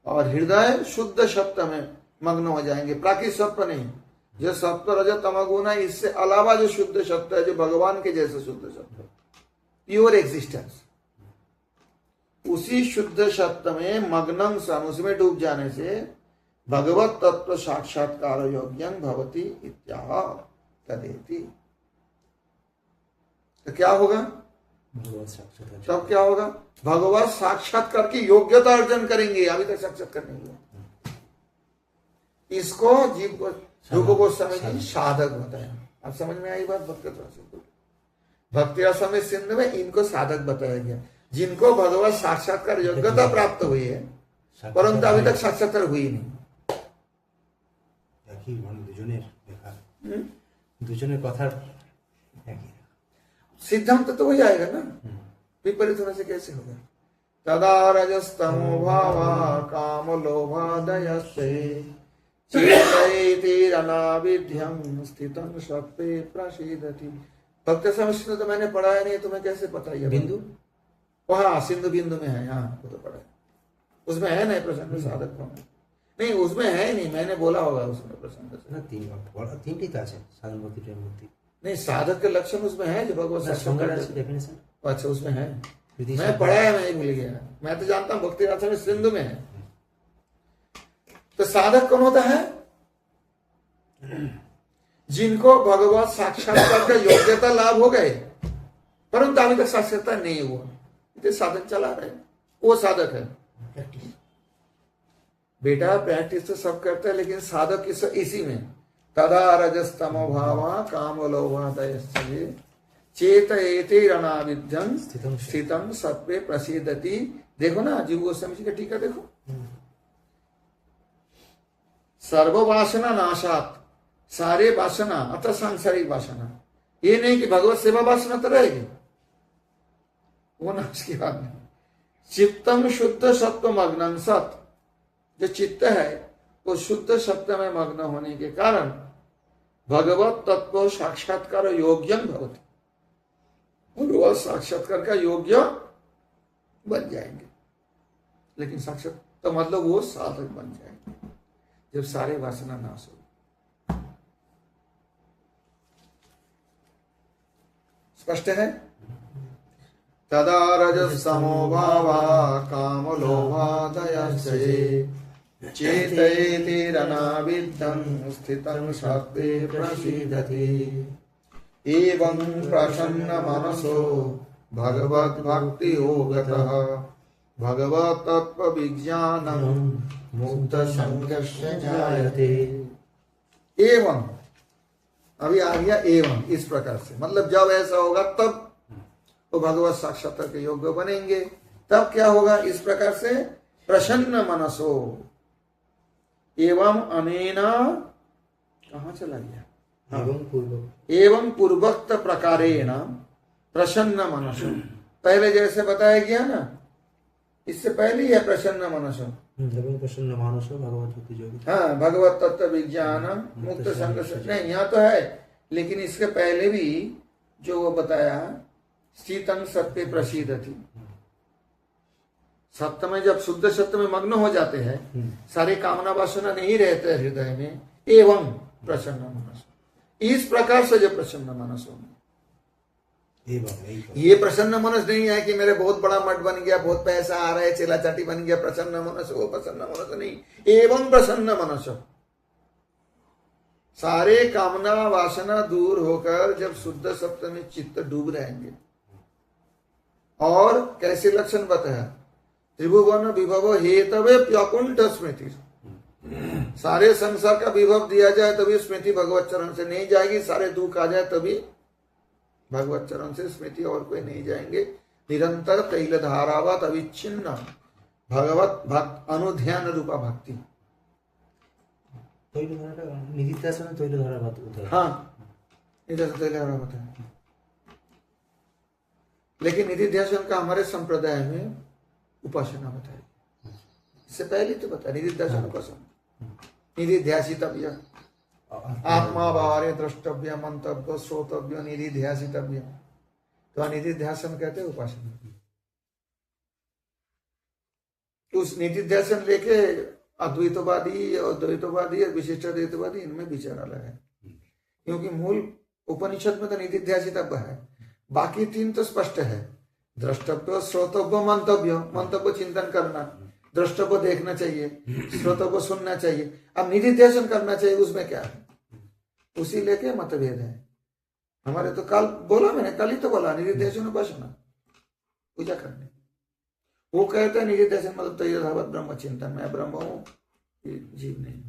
और हृदय शुद्ध सत्व में मग्न हो जाएंगे। प्राकृतिक सत्व नहीं, जो सत्व रज तमगुण है, इससे अलावा जो शुद्ध सत्व है, जो भगवान के जैसे शुद्ध सत्व, प्योर एग्जिस्टेंस, उसी शुद्ध सत्व में मग्नं सन, उसमें डूब जाने से भगवत तत्व साक्षात्कार योग्यं भवति इत्याह तदेति। तो क्या होगा? तब क्या होगा? भगवत साक्षात्कार की योग्यता अर्जन करेंगे। अभी तक साक्षात्कार नहीं हुआ। इसको जीव को ध्रुव गोस्वामी जी साधक बताया। अब समझ में आई बात? भक्ति रसमय सिंधु में इनको साधक बताया गया, जिनको भगवत साक्षात्कार योग्यता प्राप्त हुई है, परंतु अभी तक साक्षात्कार हुई नहीं।
দুজনের কথার
सिद्धांत तो वही आएगा ना, विपरीत होने से कैसे होगा? तदा रजस्तमो भावा काम लोभादयस्ते चेतैतिरनाविध्यं स्थितं सत्त्वे प्रसीदति। भक्त समस्या तो मैंने पढ़ा है नहीं, तुम्हें कैसे पता? ये
बिंदु
वहाँ सिंधु बिंदु में है। हाँ वो तो पढ़ा है, उसमें है नहीं प्रसंग साधक कौन? नहीं उसमें है नहीं, मैंने बोला होगा उसमें प्रसंग।
तीन ठीक আছে साधन भक्ति प्रेम भक्ति।
नहीं साधक के लक्षण उसमें है जो भगवत साक्षात्कार। अच्छा उसमें है, मैं पढ़ा है, मैं भूल गया। मैं तो जानता हूँ भक्ति राधा में सिंधु में है। तो साधक कौन होता है? जिनको भगवत साक्षात्कार का योग्यता लाभ हो गए, परंतु अभी तक साक्षात्कार नहीं हुआ, इतने साधक चला रहे, वो साधक है। बेटा प्रैक्टिस तो सब करते हैं, लेकिन साधक इसी में तदा रजस्तमो भावा काम लोभादयस्ते चेतयेतिरनाविध्यं स्थितं सत्त्वे प्रसीदति। देखो ना जीव गोस्वामी जी का टीका देखो। सर्व वासना नाशात, सारे वासना अतः सांसारिक वासना, ये नहीं कि भगवत सेवा वासना तो रहेगी, वो नाश की बात नहीं। चित्तम शुद्ध सत्व मग्नं सत, जो चित्त है वो शुद्ध सत्व में मग्न होने के कारण भगवत तत्व साक्षात्कार योग्यं भवति, वह साक्षात्कार का योग्य बन जाएंगे। लेकिन साक्षात तो मतलब वो साधक बन जाएंगे जब सारे वासना नाश हो। स्पष्ट है? तदा रजस्तमो भावा काम लोभादयस्ते चेतयेतिरनाविद्धं स्थितं सत्त्वे प्रसीदति। एवं प्रसन्न मनसो भगवत भक्ति योगतः भगवत तत्व विज्ञानं मुक्त संगस्य जायते। एवं अभी आ गया एवं, इस प्रकार से मतलब जब ऐसा होगा तब तो भगवत साक्षात्कार के योग्य बनेंगे। तब क्या होगा? इस प्रकार से प्रसन्न मनसो एवं अनेना, कहां चला गया? एवं पूर्वोक्त प्रकारेण प्रसन्न मनसो, पहले जैसे बताया गया ना, इससे पहले ही है प्रसन्न मनसो।
प्रसन्न मनसो भगवत भक्ति योगिता।
हाँ भगवत तत्व विज्ञान मुक्त संग से नहीं, यहाँ तो है, लेकिन इसके पहले भी जो वो बताया स्थितं सत्त्वे प्रसीदति, सत्य में जब शुद्ध सत्य में मग्न हो जाते हैं, सारे कामना वासना नहीं रहते हृदय में, एवं प्रसन्न मनसो, इस प्रकार से जो प्रसन्न मनसो, ये प्रसन्न मनस नहीं है कि मेरे बहुत बड़ा मठ बन गया, बहुत पैसा आ रहा है, चेला चाटी बन गया, प्रसन्न मनस। वो प्रसन्न मनस नहीं। एवं प्रसन्न मनस, सारे कामना वासना दूर होकर जब शुद्ध सत्व में चित्त डूब रहेंगे। और कैसे लक्षण बताया? त्रिभुवन विभव हेतवे प्यकुंठ स्मृति, सारे संसार का विभव दिया जाए तभी स्मृति भगवत चरण से नहीं जाएगी, सारे दुख आ जाए तभी भगवत चरण से स्मृति और कोई नहीं जाएंगे। निरंतर तैल धारावत अविच्छिन्न भगवत भक्त अनुध्यान रूपा भक्ति।
निधिध्यासन तैलधारा बात।
हाँ, इधर तैलधारा बताया, लेकिन निधिध्यासन का हमारे संप्रदाय में उपासना बताई। इससे पहले तो बता निधिध्यासन उपासना। निधिध्यासितव्य, आत्मा बाहरे द्रष्टव्य, मंतव्य श्रोतव्य, निधिध्यासितव्य। तो निधिध्यासन कहते हैं उपासना। उस निधिध्यासन लेके अद्वैतवादी और द्वैतवादी और विशिष्ट द्वैतवादी इनमें विचार अलग है, क्योंकि मूल उपनिषद में तो निधिध्यासितव्य है, बाकी तीन तो स्पष्ट है। द्रष्टव्य, श्रोतव्य, मंतव्य। मंतव्य चिंतन करना, द्रष्टव्य देखना चाहिए, श्रोतव्य सुनना चाहिए, अब निधिध्यासन करना चाहिए। उसमें क्या है? उसी लेके मतभेद है हमारे। तो कल बोला मैंने, कल ही तो बोला निधिध्यासन उपासना पूजा करने। वो कहते हैं निधिध्यासन मतलब तैयार ब्रह्म चिंतन, मैं ब्रह्म हूं, जीव नहीं।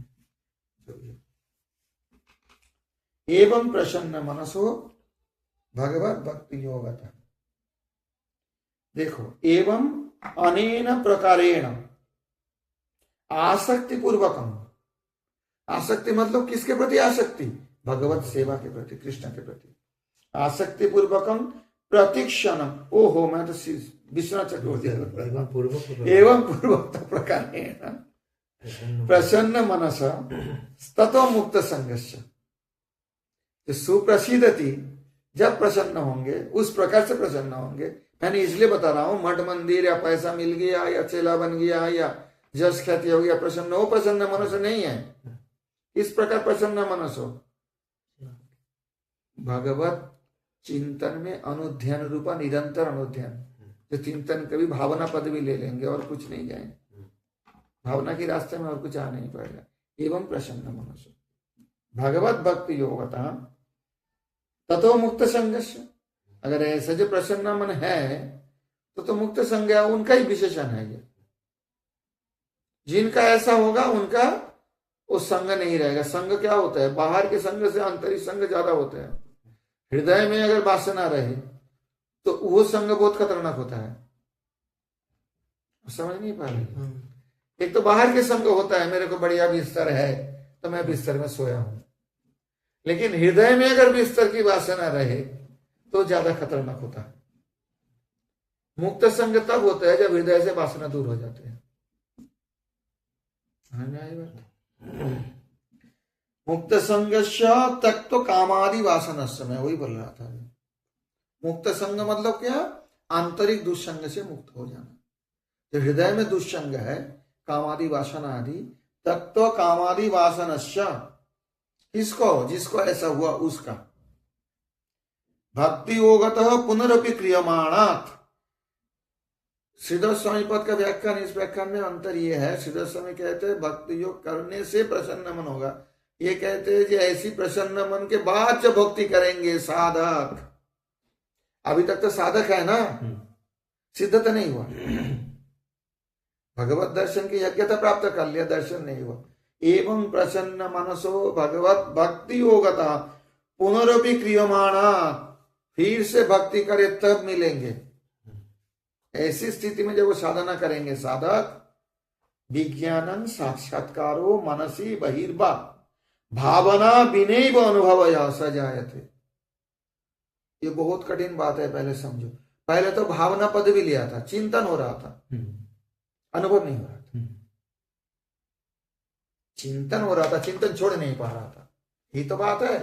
एवं प्रसन्न मनसो भगवत भक्ति योगता। देखो, एवं अनेन प्रकारेण आसक्ति पूर्वकम। आसक्ति मतलब किसके प्रति आसक्ति? भगवत सेवा के प्रति, कृष्ण के प्रति। आसक्ति पूर्वकम प्रतिक्षण। ओहो, मैं तो विश्वनाथ चक्रवर्ती। एवं पूर्वोक्त प्रकारेण प्रसन्न मनस ततो मुक्त संघर्ष। सुप्रसिद्धति, जब प्रसन्न होंगे उस प्रकार से प्रसन्न होंगे। मैंने इसलिए बता रहा हूं, मठ मंदिर या पैसा मिल गया या चेला बन गया या जस ख्याति हो गया प्रसन्न हो, प्रसन्न मनुष्य नहीं है। इस प्रकार प्रसन्न मनुष्य हो भगवत चिंतन में अनुध्यान रूपा, निरंतर अनुध्यान। जो चिंतन कभी भावना पद भी ले लेंगे और कुछ नहीं जाएंगे, भावना के रास्ते में और कुछ आ नहीं पाएगा। एवं प्रसन्न मनुष्य भगवत भक्ति योगता ततो मुक्त संघर्ष। अगर ऐसा जो प्रसन्न मन है तो मुक्त संज्ञा उनका ही विशेषण है। ये जिनका ऐसा होगा उनका वो संग नहीं रहेगा। संग क्या होता है? बाहर के संग से आंतरिक संग ज्यादा होते हैं। हृदय में अगर वासना रहे तो वो संग बहुत खतरनाक होता है। समझ नहीं पा रहे? एक तो बाहर के संग होता है, मेरे को बढ़िया बिस्तर है तो मैं बिस्तर में सोया हूं, लेकिन हृदय में अगर बिस्तर की वासना रहे तो ज्यादा खतरनाक होता है। मुक्त संग तब होता है जब हृदय से वासना दूर हो जाते हैं। मुक्त संगस्य तत्व कामादि वासना, मैं वही बोल रहा था। मुक्त संग मतलब क्या? आंतरिक दुष्संग से मुक्त हो जाना। जो हृदय में दुष्संग है, कामादि वासना आदि, तत्व कामादि वासनस्य, किसको? जिसको ऐसा हुआ उसका। भक्ति योगतः पुनरपि क्रियमाणात्। श्रीधर स्वामी पद का व्याख्यान, इस व्याख्यान में अंतर ये है, श्रीधर स्वामी कहते हैं भक्ति योग करने से प्रसन्न मन होगा। ये कहते हैं कि ऐसी प्रसन्न मन के बाद जब भक्ति करेंगे साधक, अभी तक तो साधक है ना, सिद्ध तो नहीं हुआ। भगवत दर्शन की योग्यता प्राप्त कर लिया, दर्शन नहीं हुआ। एवं प्रसन्न मनसो भगवत भक्ति योगता पुनरपि क्रियमाणा, फिर से भक्ति करे तब मिलेंगे। ऐसी स्थिति में जब वो साधना करेंगे साधक, विज्ञानन साक्षात्कारो मनसी बहिर्वा भावना विनैव अनुभव सजायते। ये बहुत कठिन बात है, पहले समझो। पहले तो भावना पद भी लिया था, चिंतन हो रहा था, अनुभव नहीं हो रहा था। चिंतन हो रहा था, चिंतन छोड़ नहीं पा रहा था। ये तो बात है।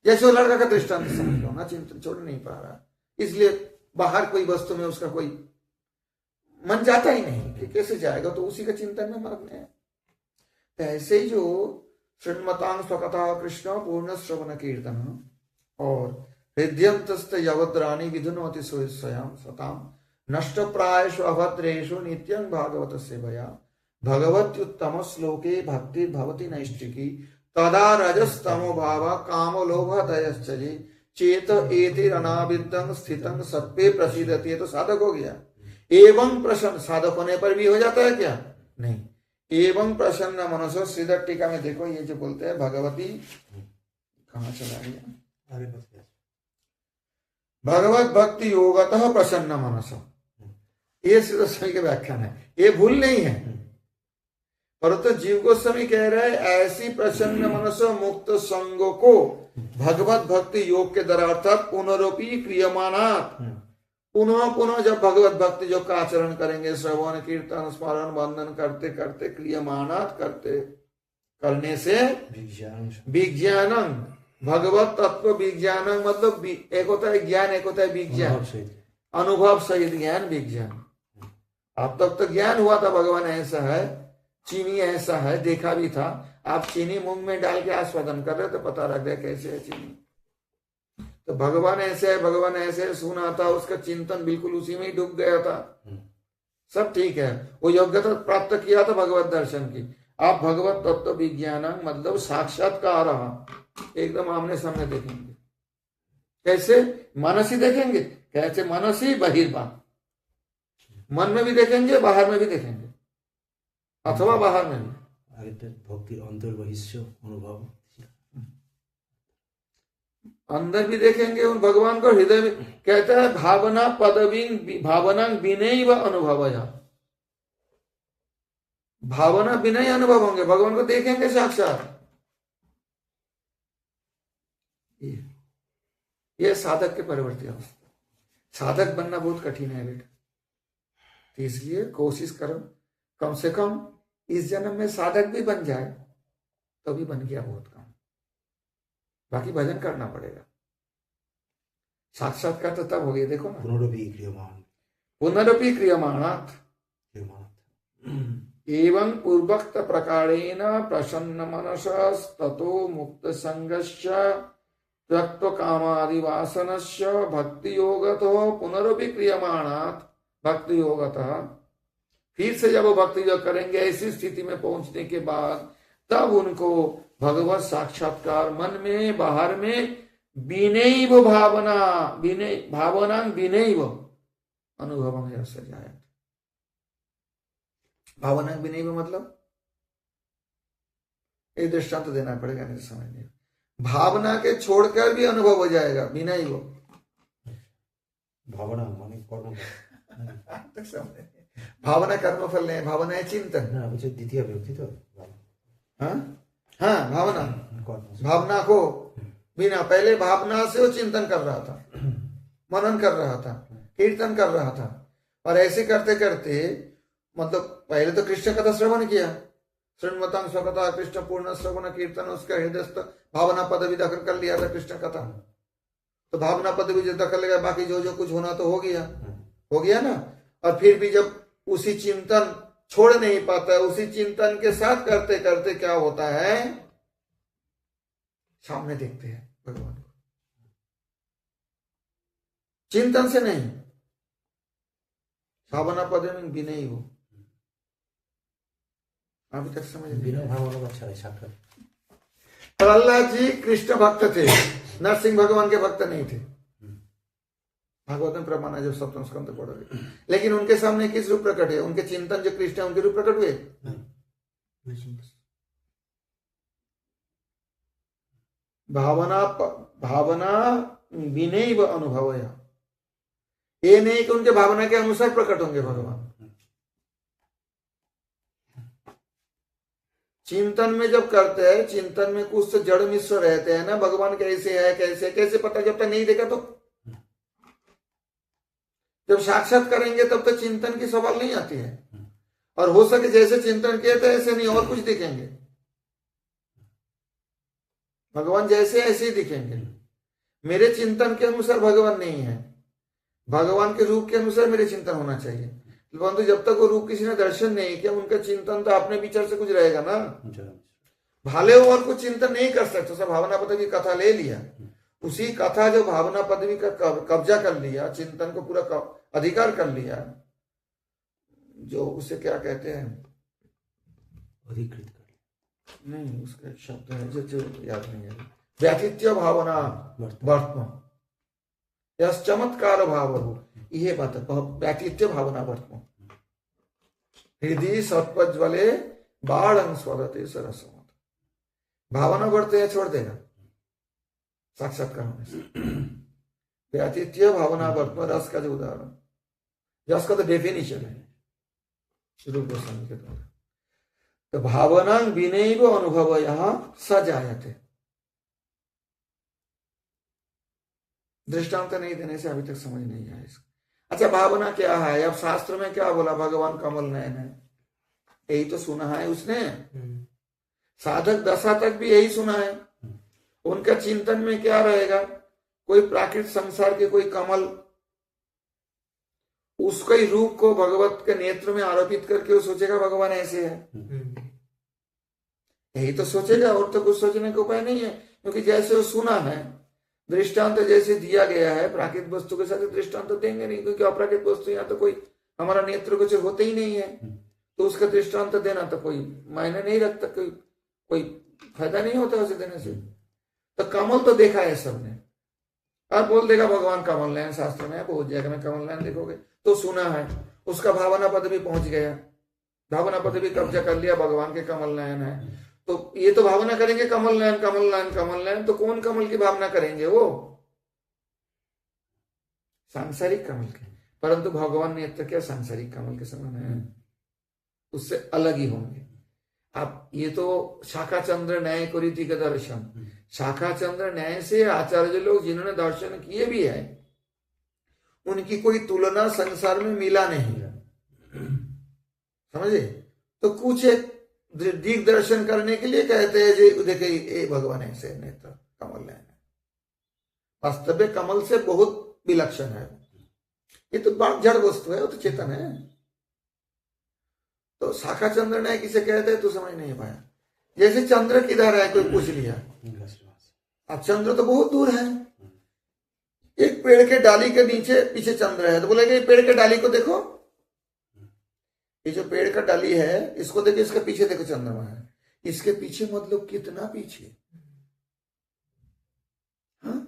जैसे वो लड़का का दृष्टांत समझ लो ना, चिंतन छोड़ नहीं पा रहा, इसलिए बाहर कोई वस्तु में उसका कोई मन जाता ही नहीं कि कैसे जाएगा, तो उसी का चिंतन में मग्न है। ऐसे ही जो श्रृण्मतां स्वकथा कृष्ण पूर्ण श्रवण कीर्तन और हृदयंतस्थ यवद्राणी विधुनोति स्वयं सताम नष्ट प्रायेषु अभद्रेषु नित्यं भागवत सेवया भगवत्युत्तम श्लोके भक्ति भवति नैष्टिकी तदा रजस्तमो भाव कामो लोभ दयश्चर्य चेत एति अनाविद्यं स्थितं सत्वे प्रसिद्धति। ये तो साधक हो गया। एवं प्रसन्न, साधक होने पर भी हो जाता है क्या? नहीं। एवं प्रसन्न मनसो, श्रीधर टीका में देखो ये जो बोलते हैं भगवती, कहाँ चला गया, भगवत भक्ति योगतः प्रसन्न मनसो, ये श्रीधर स्वामी के व्याख्यान है, ये भूल नहीं है। परंतु जीव गोस्वामी कह रहे हैं ऐसी प्रसन्न मनसो मुक्त संग को भगवत भक्ति योग के द्वारा अर्थात पुनरोपी क्रियमानात्, पुनः पुनः जब भगवत भक्ति योग का आचरण करेंगे, श्रवण कीर्तन स्मरण वंदन करते करते क्रियमानात् करते करने से विज्ञानम, भगवत तत्व विज्ञानम मतलब एक होता है ज्ञान, एक होता है विज्ञान, अनुभव सहित ज्ञान विज्ञान। अब तक तो ज्ञान हुआ था भगवान ऐसा है, चीनी ऐसा है, देखा भी था। आप चीनी मुंह में डाल के आस्वादन कर रहे तो पता लग गया कैसे है चीनी। तो भगवान ऐसे है, भगवान ऐसे है सुना था, उसका चिंतन बिल्कुल उसी में ही डूब गया था, सब ठीक है, वो योग्यता प्राप्त किया था भगवत दर्शन की। आप भगवत तत्व विज्ञान मतलब साक्षात्कार एकदम आमने सामने देखेंगे। कैसे? मनस ही देखेंगे। कैसे? मनस ही बहिर्बान, मन में भी देखेंगे, बाहर में भी देखेंगे, अथवा बाहर में भी।
भक्ति अंतर्बहिष्य अनुभव,
अंदर भी देखेंगे उन भगवान को, हृदय में। कहता है भावना पदवीन भावना विनय व अनुभव, भावना विनय अनुभव होंगे, भगवान को देखेंगे साक्षात। ये साधक के परिवर्ती अवस्था। साधक बनना बहुत कठिन है बेटा, तो इसलिए कोशिश करो कम से कम इस जन्म में साधक भी बन जाए तो भी बन गया बहुत कम। बाकी भजन करना पड़ेगा। साक्षात्कार तो तब हो गया, देखो ना, पुनरपि क्रियमाणात् एवं पूर्वोक्त प्रकारेण प्रसन्न मनसस्ततो मुक्त संगस्य त्यक्त्वा कामादि वासनस्य भक्ति योगतो पुनरपि क्रियमाणात् भक्ति योगतः। फिर से जब वो भक्ति योग करेंगे, ऐसी स्थिति में पहुंचने के बाद तब उनको भगवत साक्षात्कार मन में बाहर में विनैव भावना, विनय भावना विनैव अनुभव में जाए। भावना विनैव मतलब एक दृष्टांत तो देना पड़ेगा, नहीं समझ नहीं। भावना के छोड़कर भी अनुभव हो जाएगा, विनैव भावना माने कर्म। भावना कर्म फल नहीं, भावना है चिंतन।
द्वितीय व्यक्ति तो
हाँ भावना, भावना को बिना, पहले भावना से वो चिंतन कर रहा था, मनन कर रहा था, कीर्तन कर रहा था, और ऐसे करते करते मतलब पहले तो कृष्ण कथा श्रवण किया, श्रृण्वतां स्वकथा कृष्ण पूर्ण श्रवण कीर्तन, उसका हृदयस्थ भावना पदवी दखल कर लिया था कृष्ण कथा। तो भावना पदवी जो दखल लगा, बाकी जो जो कुछ होना तो हो गया ना। और फिर भी जब उसी चिंतन छोड़ नहीं पाता है, उसी चिंतन के साथ करते करते क्या होता है, सामने देखते हैं भगवान को, चिंतन से नहीं, भावना पद में भी नहीं। वो अभी तक समझ
बिना भावना का अच्छा है साक्षात।
प्रहलाद जी कृष्ण भक्त थे, नरसिंह भगवान के भक्त नहीं थे। भागवत में प्रमाण है, जब सप्तम स्कंद पढ़ोगे। लेकिन उनके सामने किस रूप प्रकट है? उनके चिंतन जो कृष्ण है उनके रूप प्रकट हुए। भावना विनैव अनुभव, ये नहीं कि उनके भावना के अनुसार प्रकट होंगे भगवान। चिंतन में जब करते हैं, चिंतन में कुछ तो जड़ मिश्र रहते हैं ना, भगवान कैसे है कैसे कैसे पता, जब तक नहीं देखा तो। जब साक्षात करेंगे तब तक चिंतन की सवाल नहीं आती है। और हो सके जैसे चिंतन किए थे ऐसे नहीं, और कुछ दिखेंगे भगवान, जैसे ऐसे ही दिखेंगे। मेरे चिंतन के अनुसार भगवान नहीं है, भगवान के रूप के अनुसार मेरे चिंतन होना चाहिए। परंतु जब तक वो रूप किसी ने दर्शन नहीं किया, उनका चिंतन तो अपने विचार से कुछ रहेगा ना। भाले और कुछ चिंतन नहीं कर सकते, सब भावना पता की कथा ले लिया, उसी कथा जो भावना पदवी का कब्जा कर लिया, चिंतन को पूरा अधिकार कर लिया, जो उसे क्या कहते हैं,
अधिकृत कर,
नहीं उसका एक शब्द है जो याद नहीं है, व्यातिथ्य भावना वर्तम या चमत्कार भाव, ये बात है, व्यातिथ्य भावना वर्तम हृदय सत्पज्वले बाढ़ स्वरते सरसमत, भावना बढ़ते है छोड़ देगा साक्षात्कार होने से। व्यातिथ्य भावना वर्तम रस का जो उदाहरण, रस का तो डेफिनेशन है रूप गोस्वामी के द्वारा। तो भावना विनैव अनुभव यहां सजायते, दृष्टांत नहीं देने से अभी तक समझ नहीं आया इसको। अच्छा भावना क्या है? अब शास्त्र में क्या बोला? भगवान कमल नयन है, यही तो सुना है उसने। साधक दशा तक भी यही सुना है। उनका चिंतन में क्या रहेगा? कोई प्राकृत संसार के कोई कमल, उसके ही रूप को भगवत के नेत्र में आरोपित करके वो सोचेगा भगवान ऐसे है, यही तो सोचेगा, और तो कुछ सोचने का उपाय नहीं है। क्योंकि जैसे वो सुना है, दृष्टांत जैसे दिया गया है, प्राकृत वस्तु के साथ दृष्टांत तो देंगे नहीं, क्योंकि अप्राकृत वस्तु यहाँ तो कोई हमारा नेत्र कुछ होते ही नहीं है, तो उसका दृष्टांत देना तो कोई मायने नहीं रखता, कोई फायदा नहीं होता उसे देने से। तो कमल तो देखा है सबने, और बोल देगा भगवान कमल नयन, शास्त्र में बहुत जगह में कमल नयन देखोगे, तो सुना है, उसका भावना पद भी पहुंच गया, भावना पद भी कब्जा कर लिया, भगवान के कमल नयन है। तो ये तो भावना करेंगे कमल नयन कमल नयन कमल नयन, तो कौन कमल की भावना करेंगे? वो सांसारिक कमल के। परंतु भगवान नेत्र क्या सांसारिक कमल के समान है, उससे अलग ही होंगे। आप ये तो शाखा चंद्र न्याय करी थी का दर्शन, शाखा चंद्र न्याय से आचार्य लोग जिन्होंने दर्शन किए भी है, उनकी कोई तुलना संसार में मिला नहीं, समझे? तो कुछ एक दिग दर्शन करने के लिए कहते हैं जी देखे ये भगवान ऐसे नेत्र कमल नयन है, वास्तव में कमल से बहुत विलक्षण है। ये तो जड़ वस्तु है, वो तो चेतन है। तो शाखा चंद्र न्याय किसे कहते हैं तो समझ नहीं पाया। जैसे चंद्र किधर है कोई पूछ लिया, अब चंद्र तो बहुत दूर है, एक पेड़ के डाली के नीचे पीछे चंद्र है, तो बोलेंगे पेड़ के डाली को देखो, ये जो पेड़ का डाली है इसको देखो, इसके पीछे देखो चंद्रमा है, इसके पीछे मतलब कितना पीछे। हाँ,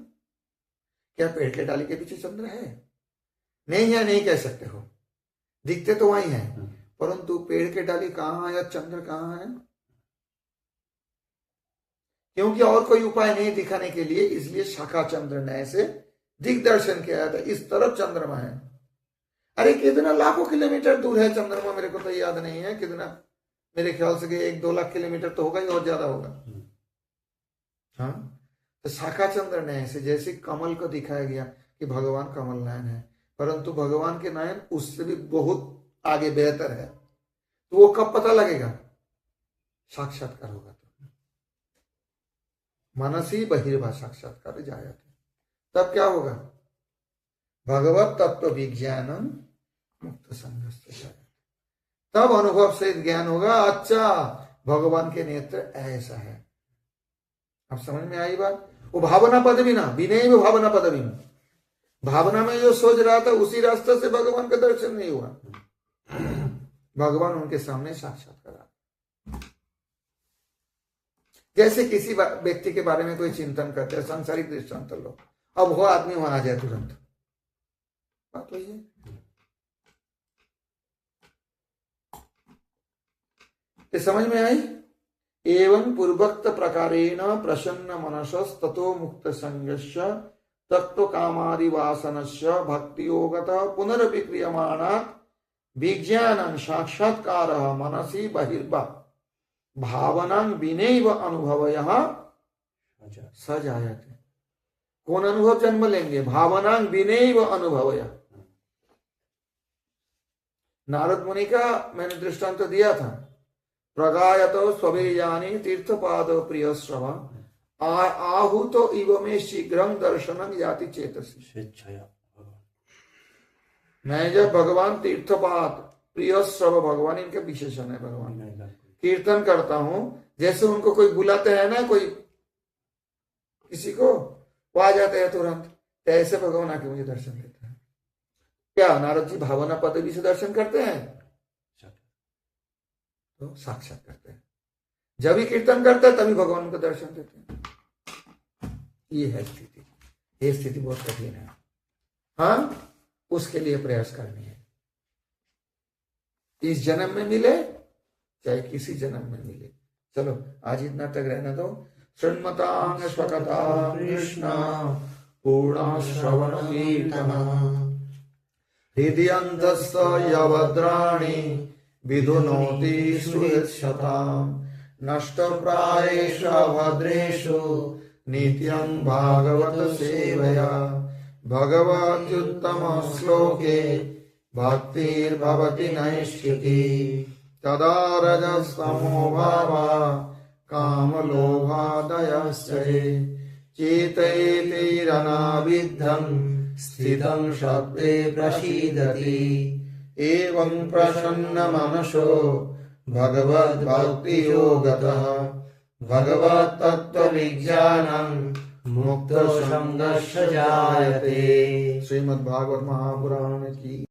क्या पेड़ के डाली के पीछे चंद्र है? नहीं है, नहीं कह सकते हो, दिखते तो वही है, परंतु पेड़ के डाली कहां है या चंद्र कहां है? क्योंकि और कोई उपाय नहीं दिखाने के लिए, इसलिए शाखा चंद्र न्याय से दिग्दर्शन किया था, इस तरफ चंद्रमा है। अरे कितना लाखों किलोमीटर दूर है चंद्रमा, मेरे को तो याद नहीं है कितना, मेरे ख्याल से 1-2 लाख किलोमीटर तो होगा ही, और ज्यादा होगा। हाँ, तो शाखा चंद्र नयन से जैसे कमल को दिखाया गया कि भगवान कमल नयन है, परंतु भगवान के नयन उससे भी बहुत आगे बेहतर है। तो वो कब पता लगेगा? साक्षात्कार होगा तो। मनसी बहिर्भा साक्षात्कार जायते, तब क्या होगा? भगवत तत्व विज्ञानम मुक्त संघ, तब अनुभव से ज्ञान होगा, अच्छा भगवान के नेत्र ऐसा है। अब समझ में आई बात? वो भावना पदवी ना, विनय में भावना पदवी में, भावना में जो सोच रहा था उसी रास्ते से भगवान का दर्शन नहीं हुआ, भगवान उनके सामने साक्षात्कार। जैसे किसी व्यक्ति के बारे में कोई चिंतन करते हैं, सांसारिक दृष्टांत लो, अब वो आदमी वहां आ जाए तुरंत, बात वही है। ये समझ में आई? एवं पूर्वोक्त प्रकारेण प्रसन्न मनसस् ततो मुक्त संगस्य तत्व कामादि वासनस्य भक्ति योगतः पुनरपि क्रियमाणात् विज्ञानं साक्षात्कार मनसि बहिर्वा भावनां विनैव अनुभवयः सजायते। कौन अनुभव जन्म लेंगे? भावनां विनैव अनुभवयः। नारद मुनि का मैंने दृष्टांत दिया था, प्रगायतो स्ववेयानि तीर्थपाद प्रिय श्रव आहुतो इव में शीघ्रं दर्शनं याति चेतसि।
स्वेच्छया
मैं जब भगवान तीर्थपाद प्रिय श्रव, भगवान इनके विशेषण है, भगवान कीर्तन करता हूं, जैसे उनको कोई बुलाते हैं ना, कोई किसी को, वो आ जाते हैं तुरंत। तो ऐसे भगवान आके मुझे दर्शन देता है। क्या नारद जी भावना पदवी से दर्शन करते हैं? तो साक्षात करते हैं। जब भी कीर्तन करते हैं तभी भगवान को दर्शन देते हैं। ये है स्थिति। ये स्थिति बहुत कठिन है। हाँ, उसके लिए प्रयास करनी है। इस जन्म में मिले चाहे किसी जन्म में मिले। चलो आज इतना तक रहना दो। शृण्मतां स्वकथा कृष्ण पूर्णा श्रवण कीर्तन हृदयन्तस्थ यवद्राणि विधुनोति सुहृत्शताम् नष्टप्रायेषु भद्रेषु नित्यं भागवत सेवया भगवत्युत्तम श्लोके भक्तिर्भवति नैष्ठिकी तदा रजस्तमो भावा कामलोभादयश्च चेतयेतिरनाविद्धं स्थितं सत्त्वे प्रसीदति एवं प्रसन्न मनसो भगवद्भक्ति योगतः भगवत् तत्त्वविज्ञानं मुक्त संगस्य जायते। श्रीमद्भागवत महापुराण की